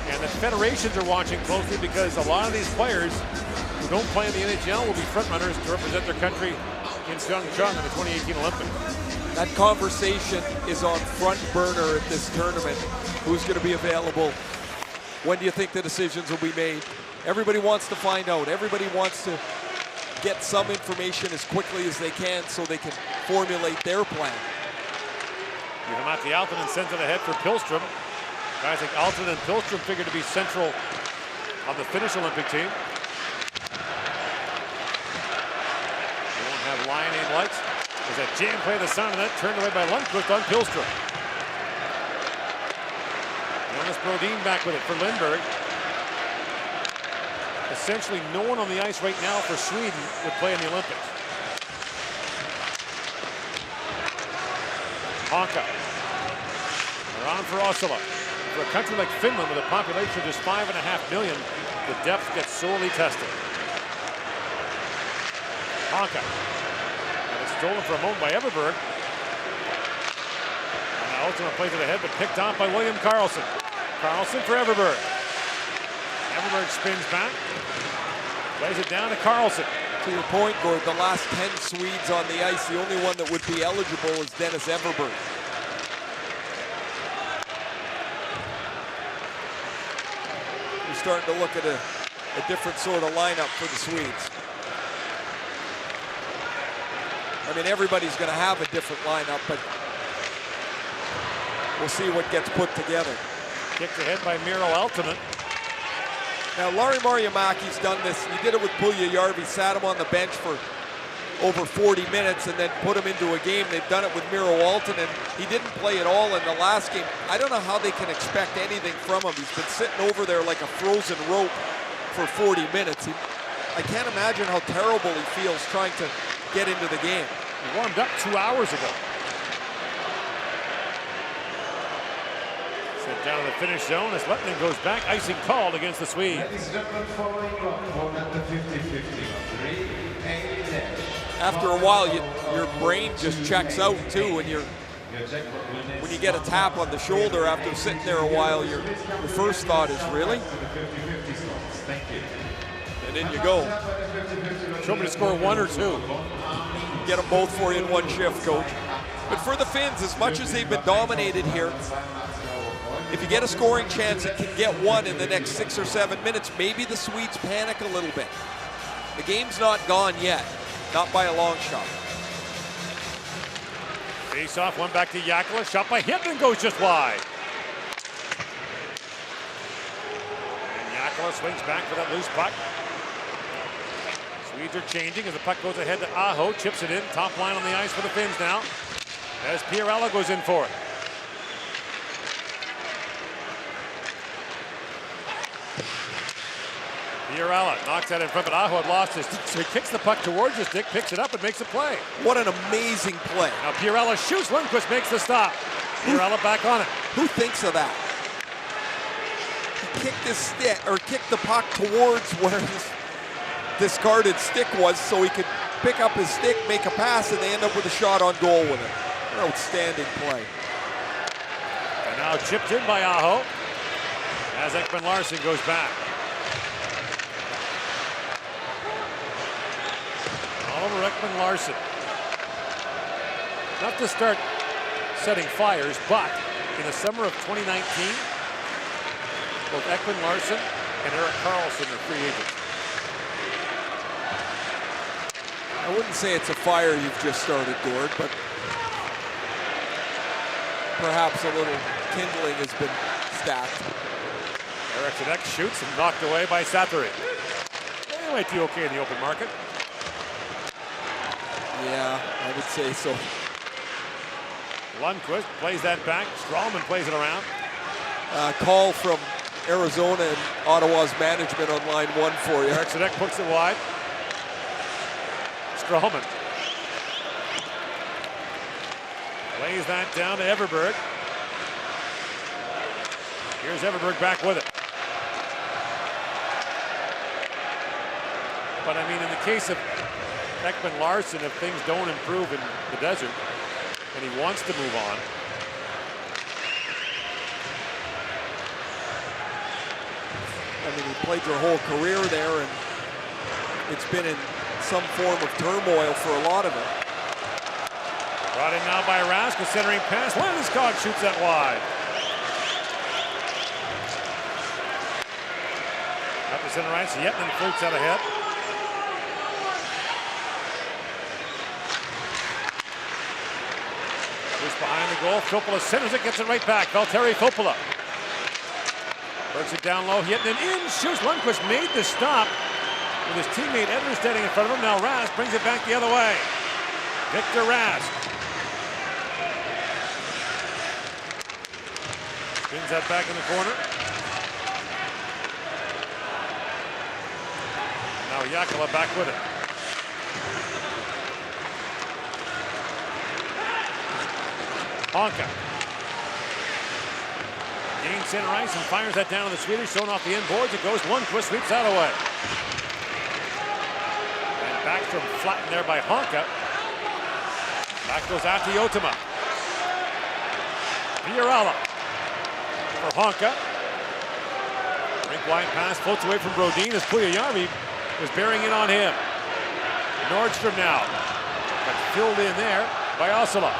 and the federations are watching closely because a lot of these players who don't play in the NHL will be frontrunners to represent their country in Pyeongchang in the 2018 Olympics. That conversation is on front burner at this tournament. Who's going to be available? When do you think the decisions will be made? Everybody wants to find out. Everybody wants to get some information as quickly as they can so they can formulate their plan. Juha-Matti Aaltonen sends it ahead for Pilstrom. Guys like Aaltonen and Pilstrom figure to be central on the Finnish Olympic team. They won't have Laine in lights. There's a jam play of the sound of that, turned away by Lundqvist on Pilstrom. Jonas Brodin back with it for Lindberg. Essentially no one on the ice right now for Sweden would play in the Olympics. Honka. They're on for Osula. For a country like Finland with a population of just 5.5 million, the depth gets sorely tested. Honka. Stolen for a moment by Everberg. And now Ultimate plays it ahead, but picked off by William Karlsson. Karlsson for Everberg. Everberg spins back. Plays it down to Karlsson. To your point, Gord, the last 10 Swedes on the ice, the only one that would be eligible is Dennis Everberg. You're starting to look at a different sort of lineup for the Swedes. I mean, everybody's going to have a different lineup, but we'll see what gets put together. Kicked ahead by Miro Aaltonen. Now, Larry Marjamaki's done this. He did it with Puljujärvi, sat him on the bench for over 40 minutes and then put him into a game. They've done it with Miro Aaltonen. He didn't play at all in the last game. I don't know how they can expect anything from him. He's been sitting over there like a frozen rope for 40 minutes. I can't imagine how terrible he feels trying to get into the game. He warmed up 2 hours ago. Sent down to the finish zone as Lettinen goes back. Icing called against the Swedes. Ladies and gentlemen, following round at the 50-50. 3-8. After a while, your brain just checks out too, when you get a tap on the shoulder after sitting there a while. Your first thought is, really? And in you go. Show me to score 1 or 2. Get them both for you in one shift, coach. But for the Finns, as much as they've been dominated here, if you get a scoring chance and can get one in the next 6 or 7 minutes, maybe the Swedes panic a little bit. The game's not gone yet, not by a long shot. Face off, one back to Jääkelä. Shot by Hitman goes just wide. And Jääkelä swings back for that loose puck. Swedes are changing as the puck goes ahead to Aho. Chips it in, top line on the ice for the Finns now. As Pierrella goes in for it. Pierrella knocks that in front, but Aho had lost his stick, so he kicks the puck towards his stick, picks it up, and makes a play. What an amazing play. Now Pierrella shoots, Lundqvist makes the stop. Pierrella back on it. Who thinks of that? He kicked his stick, or kicked the puck towards where his discarded stick was so he could pick up his stick, make a pass, and they end up with a shot on goal with it. An outstanding play. And now chipped in by Aho as Ekman Larsson goes back. Oliver Ekman Larsson. Not to start setting fires, but in the summer of 2019, both Ekman Larsson and Erik Karlsson are free agents. I wouldn't say it's a fire you've just started, Gord, but perhaps a little kindling has been stacked. Eriksson Ek shoots and knocked away by Saturi. They might do okay in the open market. Yeah, I would say so. Lundqvist plays that back. Strawman plays it around. Call from Arizona and Ottawa's management on line 1 for you. Eriksson Ek puts it wide. Strawman lays that down to Everberg. Here's Everberg back with it. But I mean, in the case of Ekman Larsson, if things don't improve in the desert and he wants to move on, I mean, he played their whole career there, and it's been in some form of turmoil for a lot of it. Brought in now by Rask, a centering pass. Landeskog shoots that wide. Up the center ice, Yetman floats out ahead. Loose behind the goal, Filppula centers it, gets it right back. Valtteri Filppula works it down low, Yetman in, shoots. Lundqvist made the stop with his teammate Edlerstedt in front of him. Now Rask brings it back the other way. Victor Rask spins that back in the corner. Now Jääkelä back with it. Honka gains center ice and fires that down to the Swedish, thrown off the end boards. It goes Lundqvist, sweeps that away. And Backstrom flattened there by Honka. Back goes out to Jotama. Pierrella for Honka. Rink wide pass floats away from Brodin as Puljujärvi was bearing in on him. Nordstrom now, but filled in there by Asala.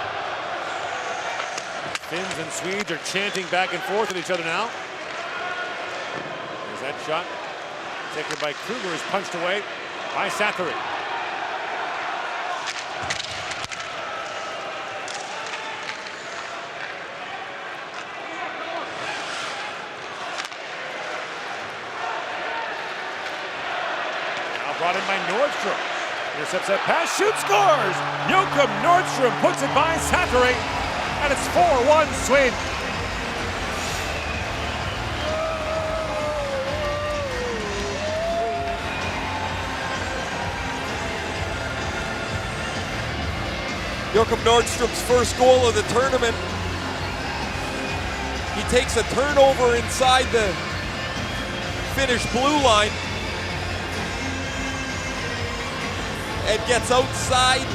Finns and Swedes are chanting back and forth at each other now. There's that shot taken by Kruger, is punched away by Saturi. Now brought in by Nordstrom. Intercepts that pass, shoots, scores! Joakim Nordstrom puts it by Saturi. And it's 4-1 Sweden. Joachim Nordstrom's first goal of the tournament. He takes a turnover inside the Finnish blue line and gets outside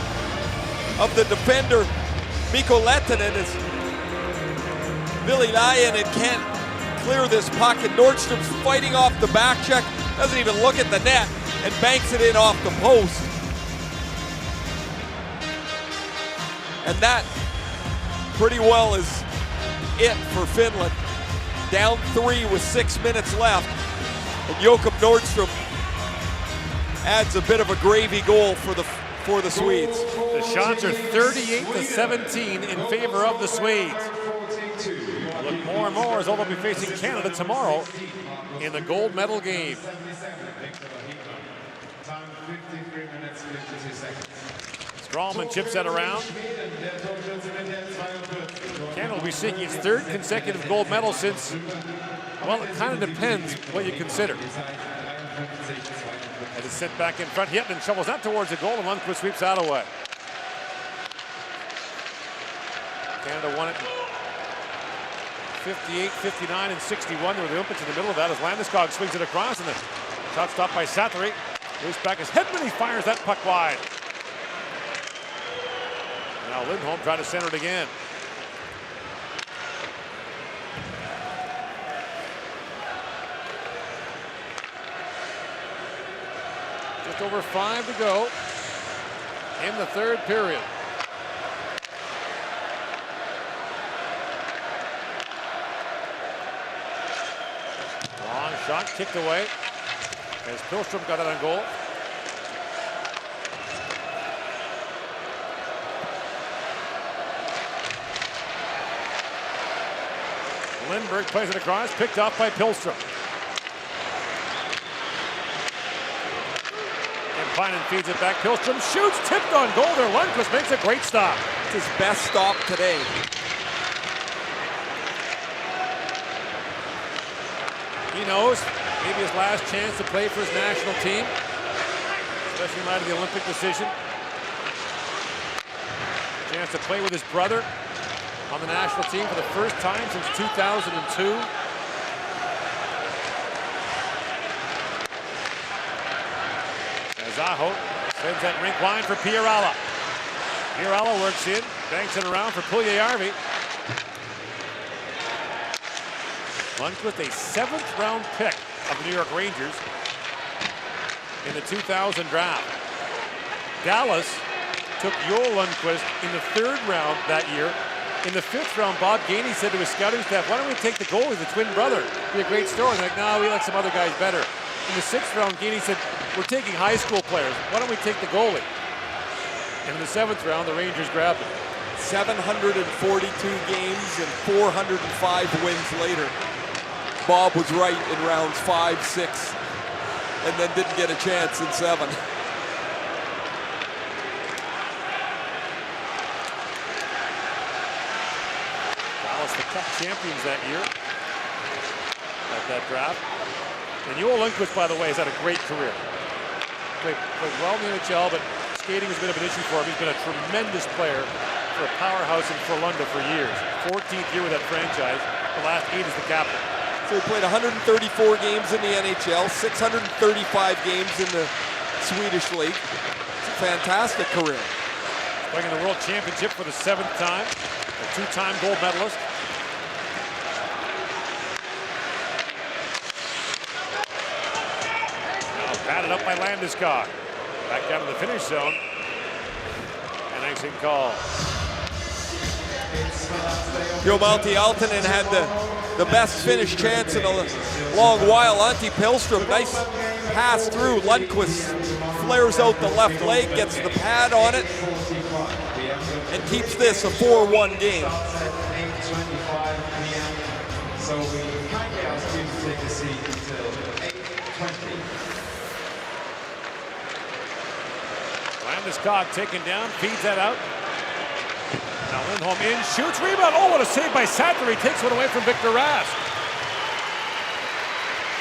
of the defender Mikko Lehtinen as Ville Laine can't clear this puck, and Nordstrom's fighting off the back check, doesn't even look at the net, and banks it in off the post. And that pretty well is it for Finland. Down 3 with 6 minutes left, and Joachim Nordstrom adds a bit of a gravy goal for the Swedes. The shots are 38-17 in favor of the Swedes. Look more and more as they'll be facing Canada tomorrow in the gold medal game. Strawman chips that around. Canada will be seeking its 3rd consecutive gold medal since, well, it kind of depends what you consider. And it's sent back in front. Hietinen shovels that towards the goal, and Lundqvist sweeps that away. Canada won it 58, 59, and 61. There were the Olympics in the middle of that as Landeskog swings it across, and the shot stopped by Sattery. Loose back as Hedman, he fires that puck wide. Now Lindholm trying to center it again. Just over 5 to go in the 3rd period. Long shot kicked away as Pilstrom got it on goal. Lindbergh plays it across, picked off by Pilstrom. And Finan feeds it back. Pilstrom shoots, tipped on goal there. Lundqvist makes a great stop. It's his best stop today. He knows maybe his last chance to play for his national team, especially in light of the Olympic decision. Chance to play with his brother on the national team for the first time since 2002. As Aho sends that rink line for Pierala. Pierala works in, banks it around for Puljujärvi. Lundqvist, a 7th round pick of the New York Rangers in the 2000 draft. Dallas took Joel Lundqvist in the 3rd round that year. In the 5th round, Bob Gainey said to his scouting staff, why don't we take the goalie, the twin brother? It'd be a great story. And they're like, no, we like some other guys better. In the 6th round, Gainey said, we're taking high school players. Why don't we take the goalie? And in the 7th round, the Rangers grabbed him. 742 games and 405 wins later. Bob was right in rounds 5, 6, and then didn't get a chance in 7. The Cup champions that year at that draft. And Joel Lundqvist, by the way, has had a great career. Played well in the NHL, but skating has been a bit of an issue for him. He's been a tremendous player for a powerhouse in Frölunda for years. 14th year with that franchise. The last 8 as the captain. So he played 134 games in the NHL, 635 games in the Swedish league. It's a fantastic career. Playing in the World Championship for the 7th time. A 2-time gold medalist. Batted up by Landeskog. Back down to the finish zone. And icing call. Joe Aaltonen had the best finish chance in a long while. Antti Pilstrom, nice pass through. Lundqvist flares out the left leg, gets the pad on it, and keeps this a 4-1 game. So we kindly ask you to take a seat until 8:20. Landeskog taken down, feeds that out. Now Lindholm in, shoots, rebound. Oh, what a save by Sattery. Takes one away from Victor Rask.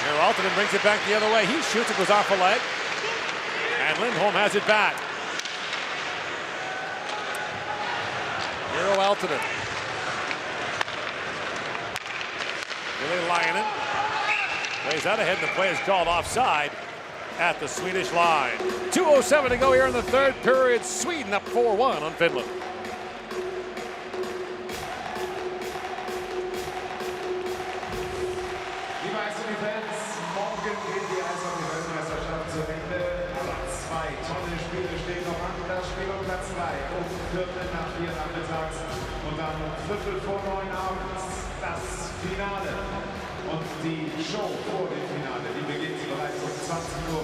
Here Aaltonen brings it back the other way. He shoots, it goes off a leg. And Lindholm has it back. Eero Aaltonen. Ville Lainen plays out ahead, and the play is called offside at the Swedish line. 2:07 to go here in the third period. Sweden up 4-1 on Finland. Die Eishockey-Fans, morgen geht die Eishockey-Weltmeisterschaft zu Ende. Aber 2 tolle Spiele stehen noch an. Das Spiel um Platz 3 um Viertel nach 4 nachmittags und dann Viertel vor 9 abends das Finale. Und die Show vor dem Finale, die beginnt bereits um 20:25 Uhr.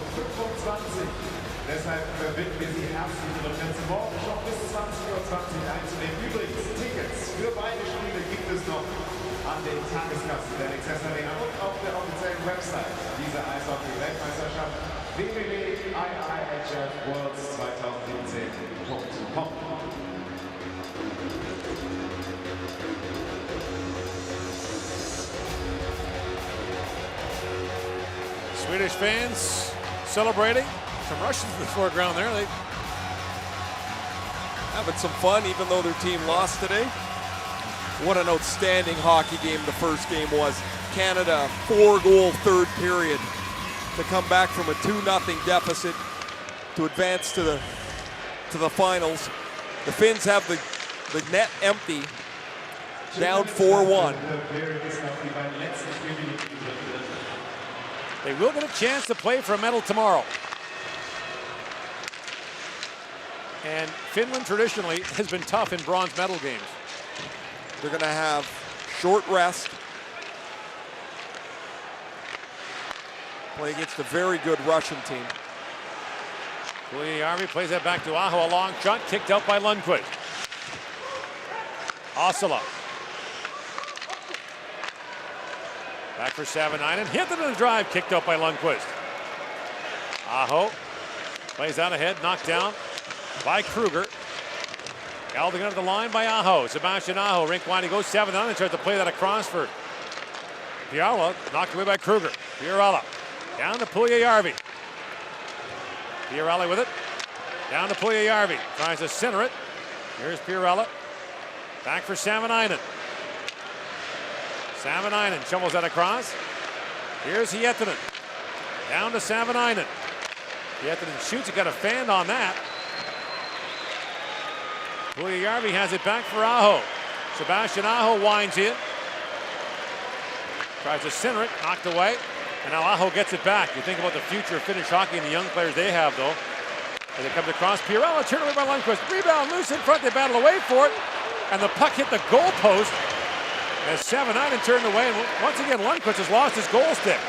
Deshalb bitten wir Sie herzlich, Ihre Plätze morgen schon bis 20:20 Uhr einzunehmen. Übrigens, Tickets für beide Spiele gibt es noch an den Tageskassen der Access Arena und auf der offiziellen Website dieser Eishockey-Weltmeisterschaft www.iihfworlds2017.com. Swedish fans celebrating. Some Russians in the foreground there. They having some fun, even though their team lost today. What an outstanding hockey game the first game was. Canada, 4-goal third period to come back from a 2-0 deficit to advance to the finals. The Finns have the net empty, down 4-1. They will get a chance to play for a medal tomorrow. And Finland traditionally has been tough in bronze medal games. They're going to have short rest. Play against a very good Russian team. Puljujärvi plays that back to Aho, a long shot, kicked out by Lundqvist. Asala. Back for Savanainen, hit it in the drive, kicked out by Lundqvist. Aho plays out ahead, knocked down by Kruger. Held under the line by Aho. Sebastian Aho, rink wide, he goes 7-9 tries to play that across for Fiala, knocked away by Kruger. Fiorella down to Puljujärvi. Fiorella with it, down to Puljujärvi, tries to center it. Here's Fiorella, back for Savanainen. Savanainen shovels that across. Here's Hietanen, down to Savanainen. Hietanen shoots, he got a fan on that. Puljujärvi has it back for Aho. Sebastian Aho winds in. Tries to center it, knocked away. And now Aho gets it back. You think about the future of Finnish hockey and the young players they have, though. As it comes across, Fiorella turned away by Lundqvist. Rebound loose in front, they battle away for it. And the puck hit the goal post as Savanainen turned away. And once again, Lundqvist has lost his goal stick.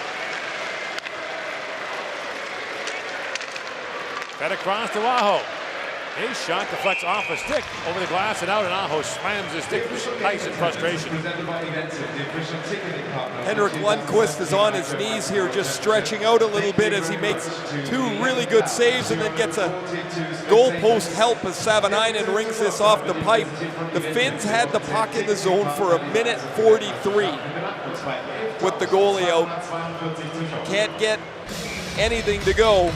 Fed across to Aho. His shot deflects off a stick over the glass and out, and Aho slams his stick ice in frustration. Henrik Lundqvist is on his knees here, just stretching out a little bit as he makes 2 really good saves and then gets a goalpost help as Savanainen rings this off the pipe. The Finns had the puck in the zone for 1:43 with the goalie out. Can't get anything to go.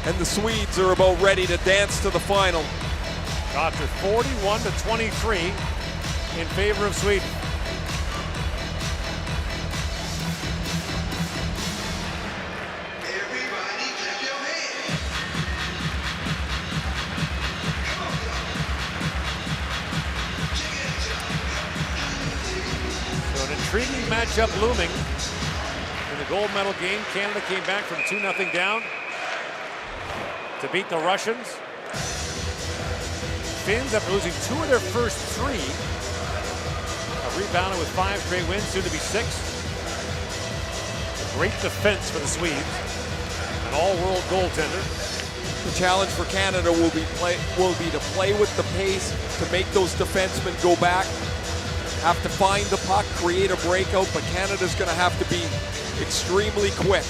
And the Swedes are about ready to dance to the final. After 41-23 in favor of Sweden. Everybody clap your hands. So an intriguing matchup looming in the gold medal game. Canada came back from 2-0 down to beat the Russians. Finns, after losing 2 of their first 3, have rebounded with 5 straight wins, soon to be 6. Great defense for the Swedes. An all-world goaltender. The challenge for Canada will be to play with the pace, to make those defensemen go back, have to find the puck, create a breakout, but Canada's going to have to be extremely quick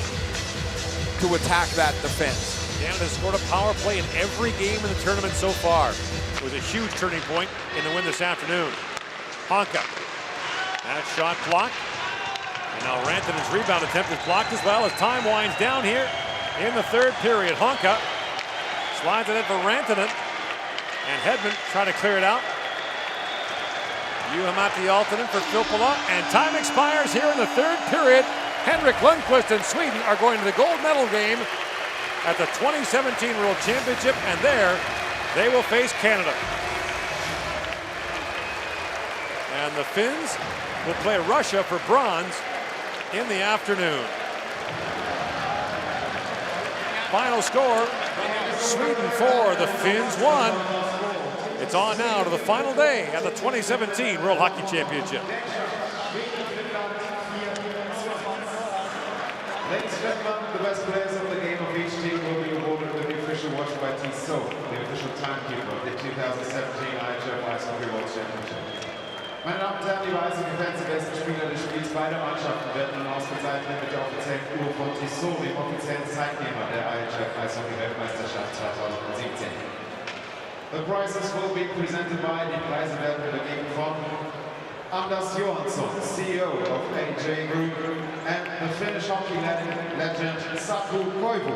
to attack that defense. Canada scored a power play in every game in the tournament so far. It was a huge turning point in the win this afternoon. Honka. That shot blocked. And now Rantanen's rebound attempt is blocked as well as time winds down here in the third period. Honka slides it in for Rantanen. And Hedman trying to clear it out. Juha the alternate for Filppula, and time expires here in the third period. Henrik Lundqvist and Sweden are going to the gold medal game at the 2017 World Championship, and there they will face Canada. And the Finns will play Russia for bronze in the afternoon. Final score, Sweden 4, the Finns 1. It's on now to the final day at the 2017 World Hockey Championship. Ladies and gentlemen, the best players of the game of each team will be awarded with the official watch by Tissot, the official timekeeper of the 2017 IIHF Ice Hockey World Championship. Meine Damen und Herren, liebe Eishockey-Fans, die besten Spieler des Spiels beider Mannschaften werden nun ausgezeichnet mit der offiziellen Uhr von Tissot, dem offiziellen Zeitnehmer der IIHF Eishockey-Weltmeisterschaft 2017. The prizes will be presented by, die Preise werden übergeben von Anders Johansson, CEO of AJ Group, and the Finnish hockey legend Saku Koivu.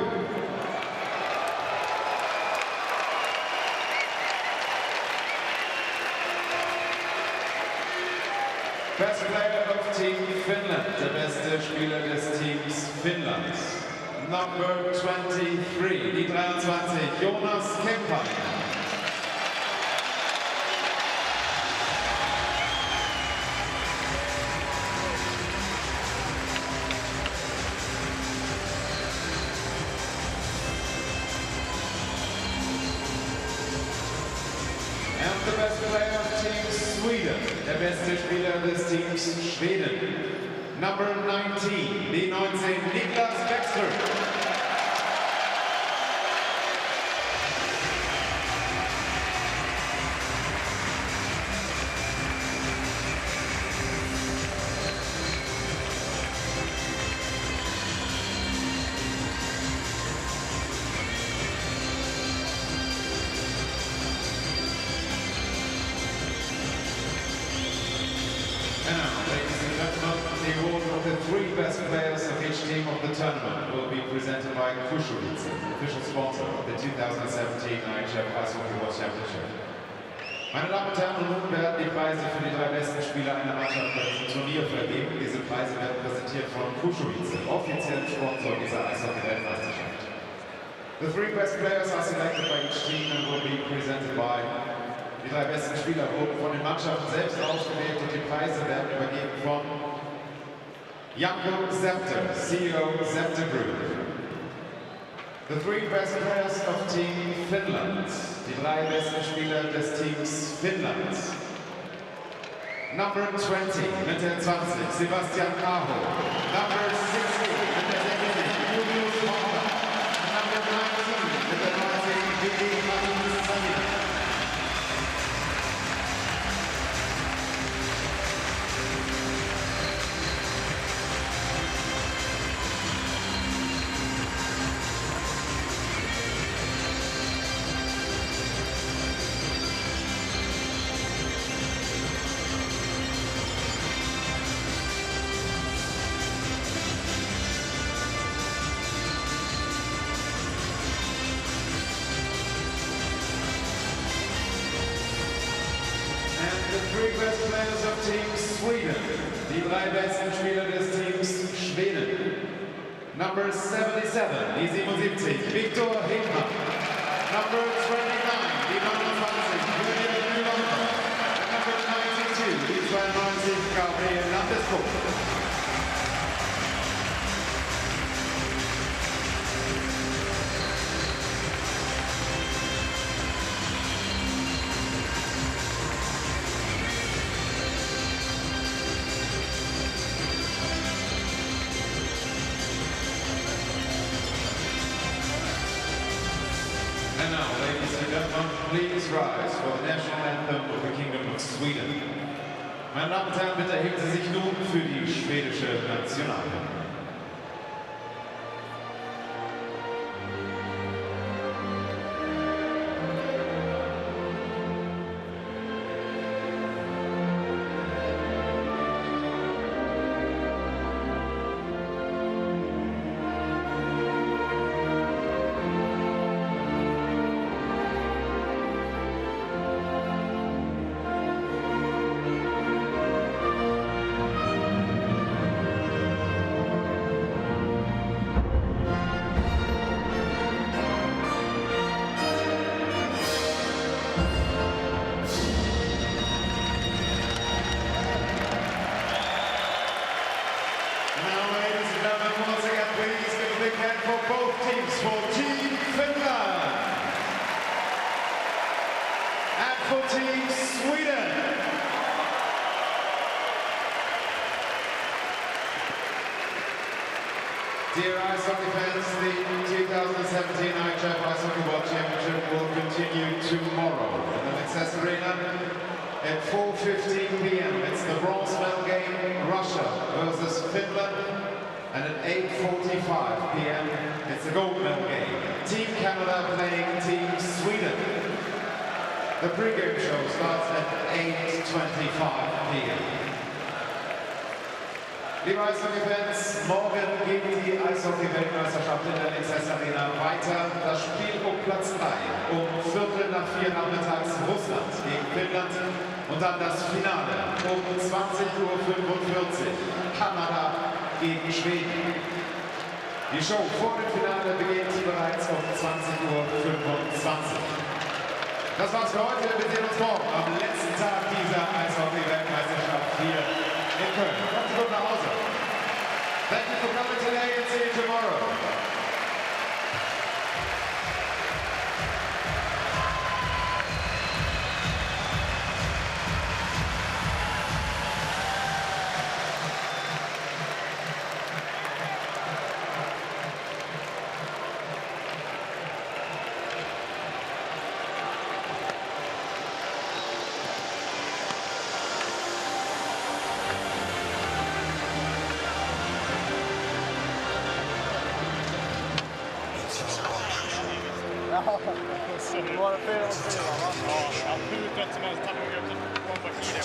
Best player of Team Finland, der beste Spieler des Teams Finnland. Number 23, die 23, Jonas Kemppainen. And the best player of Team Sweden, der beste Spieler des Teams Schweden. Number 19, die 19, Niklas Bäckström. And now, ladies and gentlemen, the award of the three best players of each team of the tournament will be presented by Krušovice, the official sponsor of the 2017 IIHF Ice Hockey World Championship. Meine Damen und Herren, nun werden die Preise für die drei besten Spieler einer Mannschaft bei diesem Turnier vergeben. Diese Preise werden präsentiert von Krušovice, offiziellen Sponsor dieser Eishockey-Weltmeisterschaft. The three best players are selected by each team and will be presented by. Die drei besten Spieler wurden von den Mannschaften selbst ausgewählt und die Preise werden übergeben von Janko Zepter, CEO Zepter Group. The three best players of Team Finland, die drei besten Spieler des Teams Finnland. Number 20 mit der 20, Sebastian Aho. Number 16 mit der 16, Julius Hoffmann. Number 19 mit der 19, Vicky Matthias. The three best players of Team Sweden, die drei besten Spieler des Teams Schweden. Number 77, die 77, Viktor Hedman. Number 29, die 29, Julian Nylander. Number 92, die 92, Gabriel Landeskog. And now, ladies and gentlemen, please rise for the national anthem of the Kingdom of Sweden. Meine Damen und Herren, bitte erheben Sie sich nun für die schwedische Nationalhymne. for Team Sweden. Dear Ice Hockey fans, the 2017 IIHF Ice Hockey World Championship will continue tomorrow in the Access Arena at 4:15 p.m. It's the bronze medal game, Russia versus Finland, and at 8:45 p.m. it's the gold medal game, Team Canada playing Team Sweden. The pre-game show starts at 8:25 p.m. Liebe Eishockey-Fans, morgen geht die Eishockey-Weltmeisterschaft in der Access Arena weiter. Das Spiel um Platz 3, um 3:15 nachmittags Russland gegen Finnland und dann das Finale um 20:45 Uhr Kanada gegen Schweden. Die Show vor dem Finale beginnt bereits um 20:25 Uhr. Das war's für heute. Wir sehen uns morgen am letzten Tag dieser Eishockey-Weltmeisterschaft hier in Köln. Kommt gut nach Hause. Thank you for coming today and see you tomorrow. Det var 4-4 va? Ja, hur trött som helst. Han har ju på en parti det.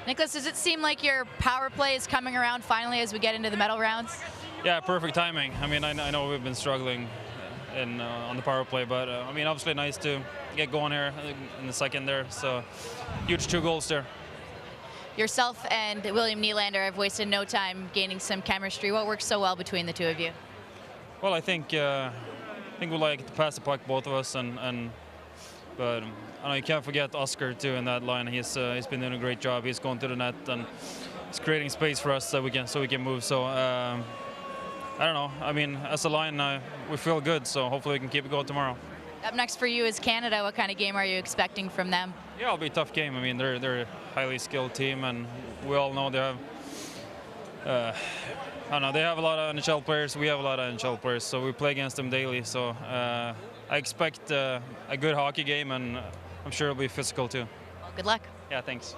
Nicholas, does it seem like your power play is coming around finally as we get into the medal rounds? Yeah, perfect timing. I mean, I know we've been struggling on the power play, but I mean, obviously nice to get going here in the second there. So huge 2 goals there. Yourself and William Nylander have wasted no time gaining some chemistry. What works so well between the two of you? Well, I think we like to pass the puck, both of us, but I know you can't forget Oscar too in that line. He's been doing a great job. He's going to the net and he's creating space for us so we can move. So I don't know. I mean, as a line, we feel good. So hopefully we can keep it going tomorrow. Up next for you is Canada. What kind of game are you expecting from them? Yeah, it'll be a tough game. I mean, they're a highly skilled team, and we all know they have. I don't know. They have a lot of NHL players. We have a lot of NHL players, so we play against them daily. So I expect a good hockey game, and I'm sure it'll be physical too. Well, good luck. Yeah, thanks.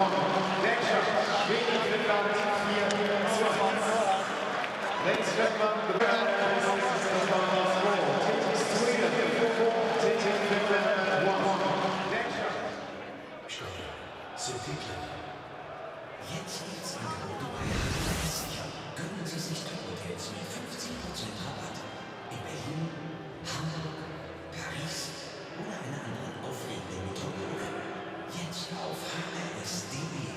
Schweden, Finnland 4-2. Ladies and gentlemen, the winner is Sweden 4-4, Finland 1. Steuer, Physicality. Jetzt gibt's Angebote bei sicher. Gönnen Sie sich Top-Hotels mit 50% Rabatt in Berlin, Hamburg, Paris oder einer anderen aufregenden Metropole. Jetzt auf hrs.de.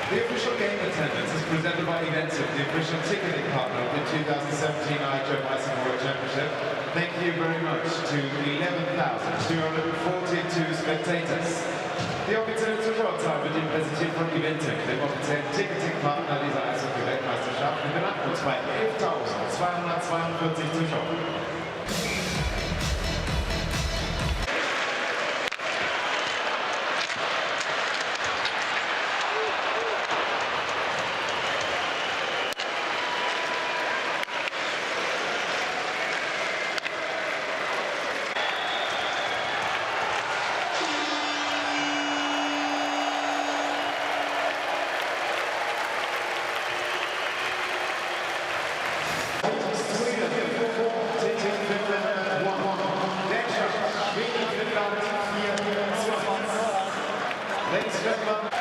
The official game attendance is presented by Eventim, the official ticketing partner of the 2017 IIHF World Championship. Thank you very much to 11.242 spectators. Die offizielle Zuschauerzahl wird Ihnen präsentiert von Eventim, dem offiziellen Ticketing-Partner dieser Eishockey-Weltmeisterschaft. Wir bedanken uns bei 11.242 Zuschauern. Ladies and gentlemen.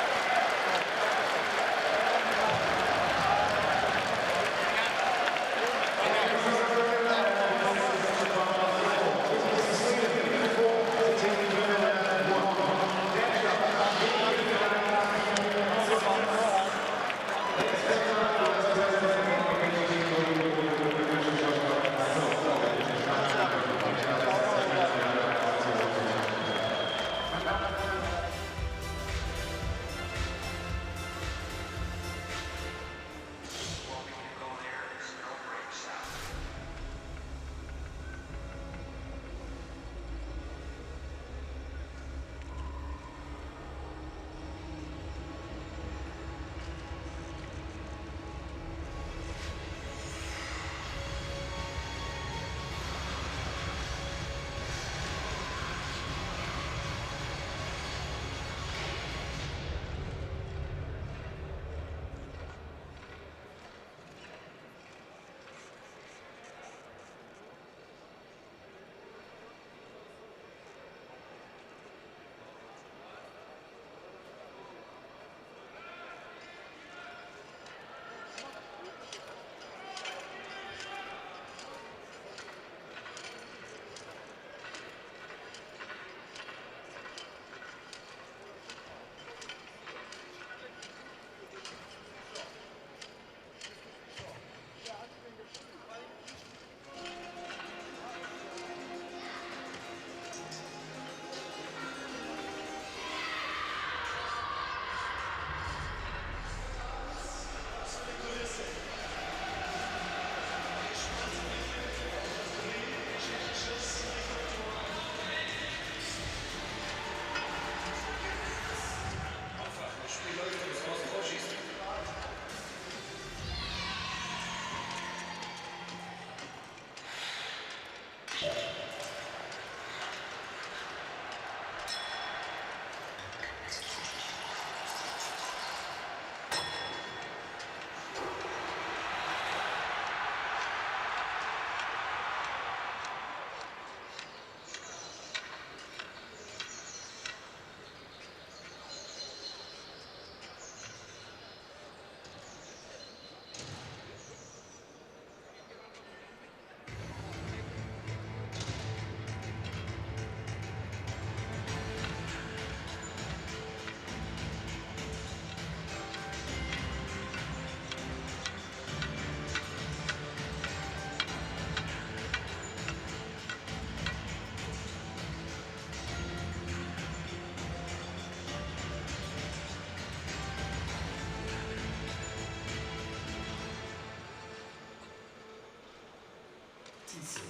Sitze.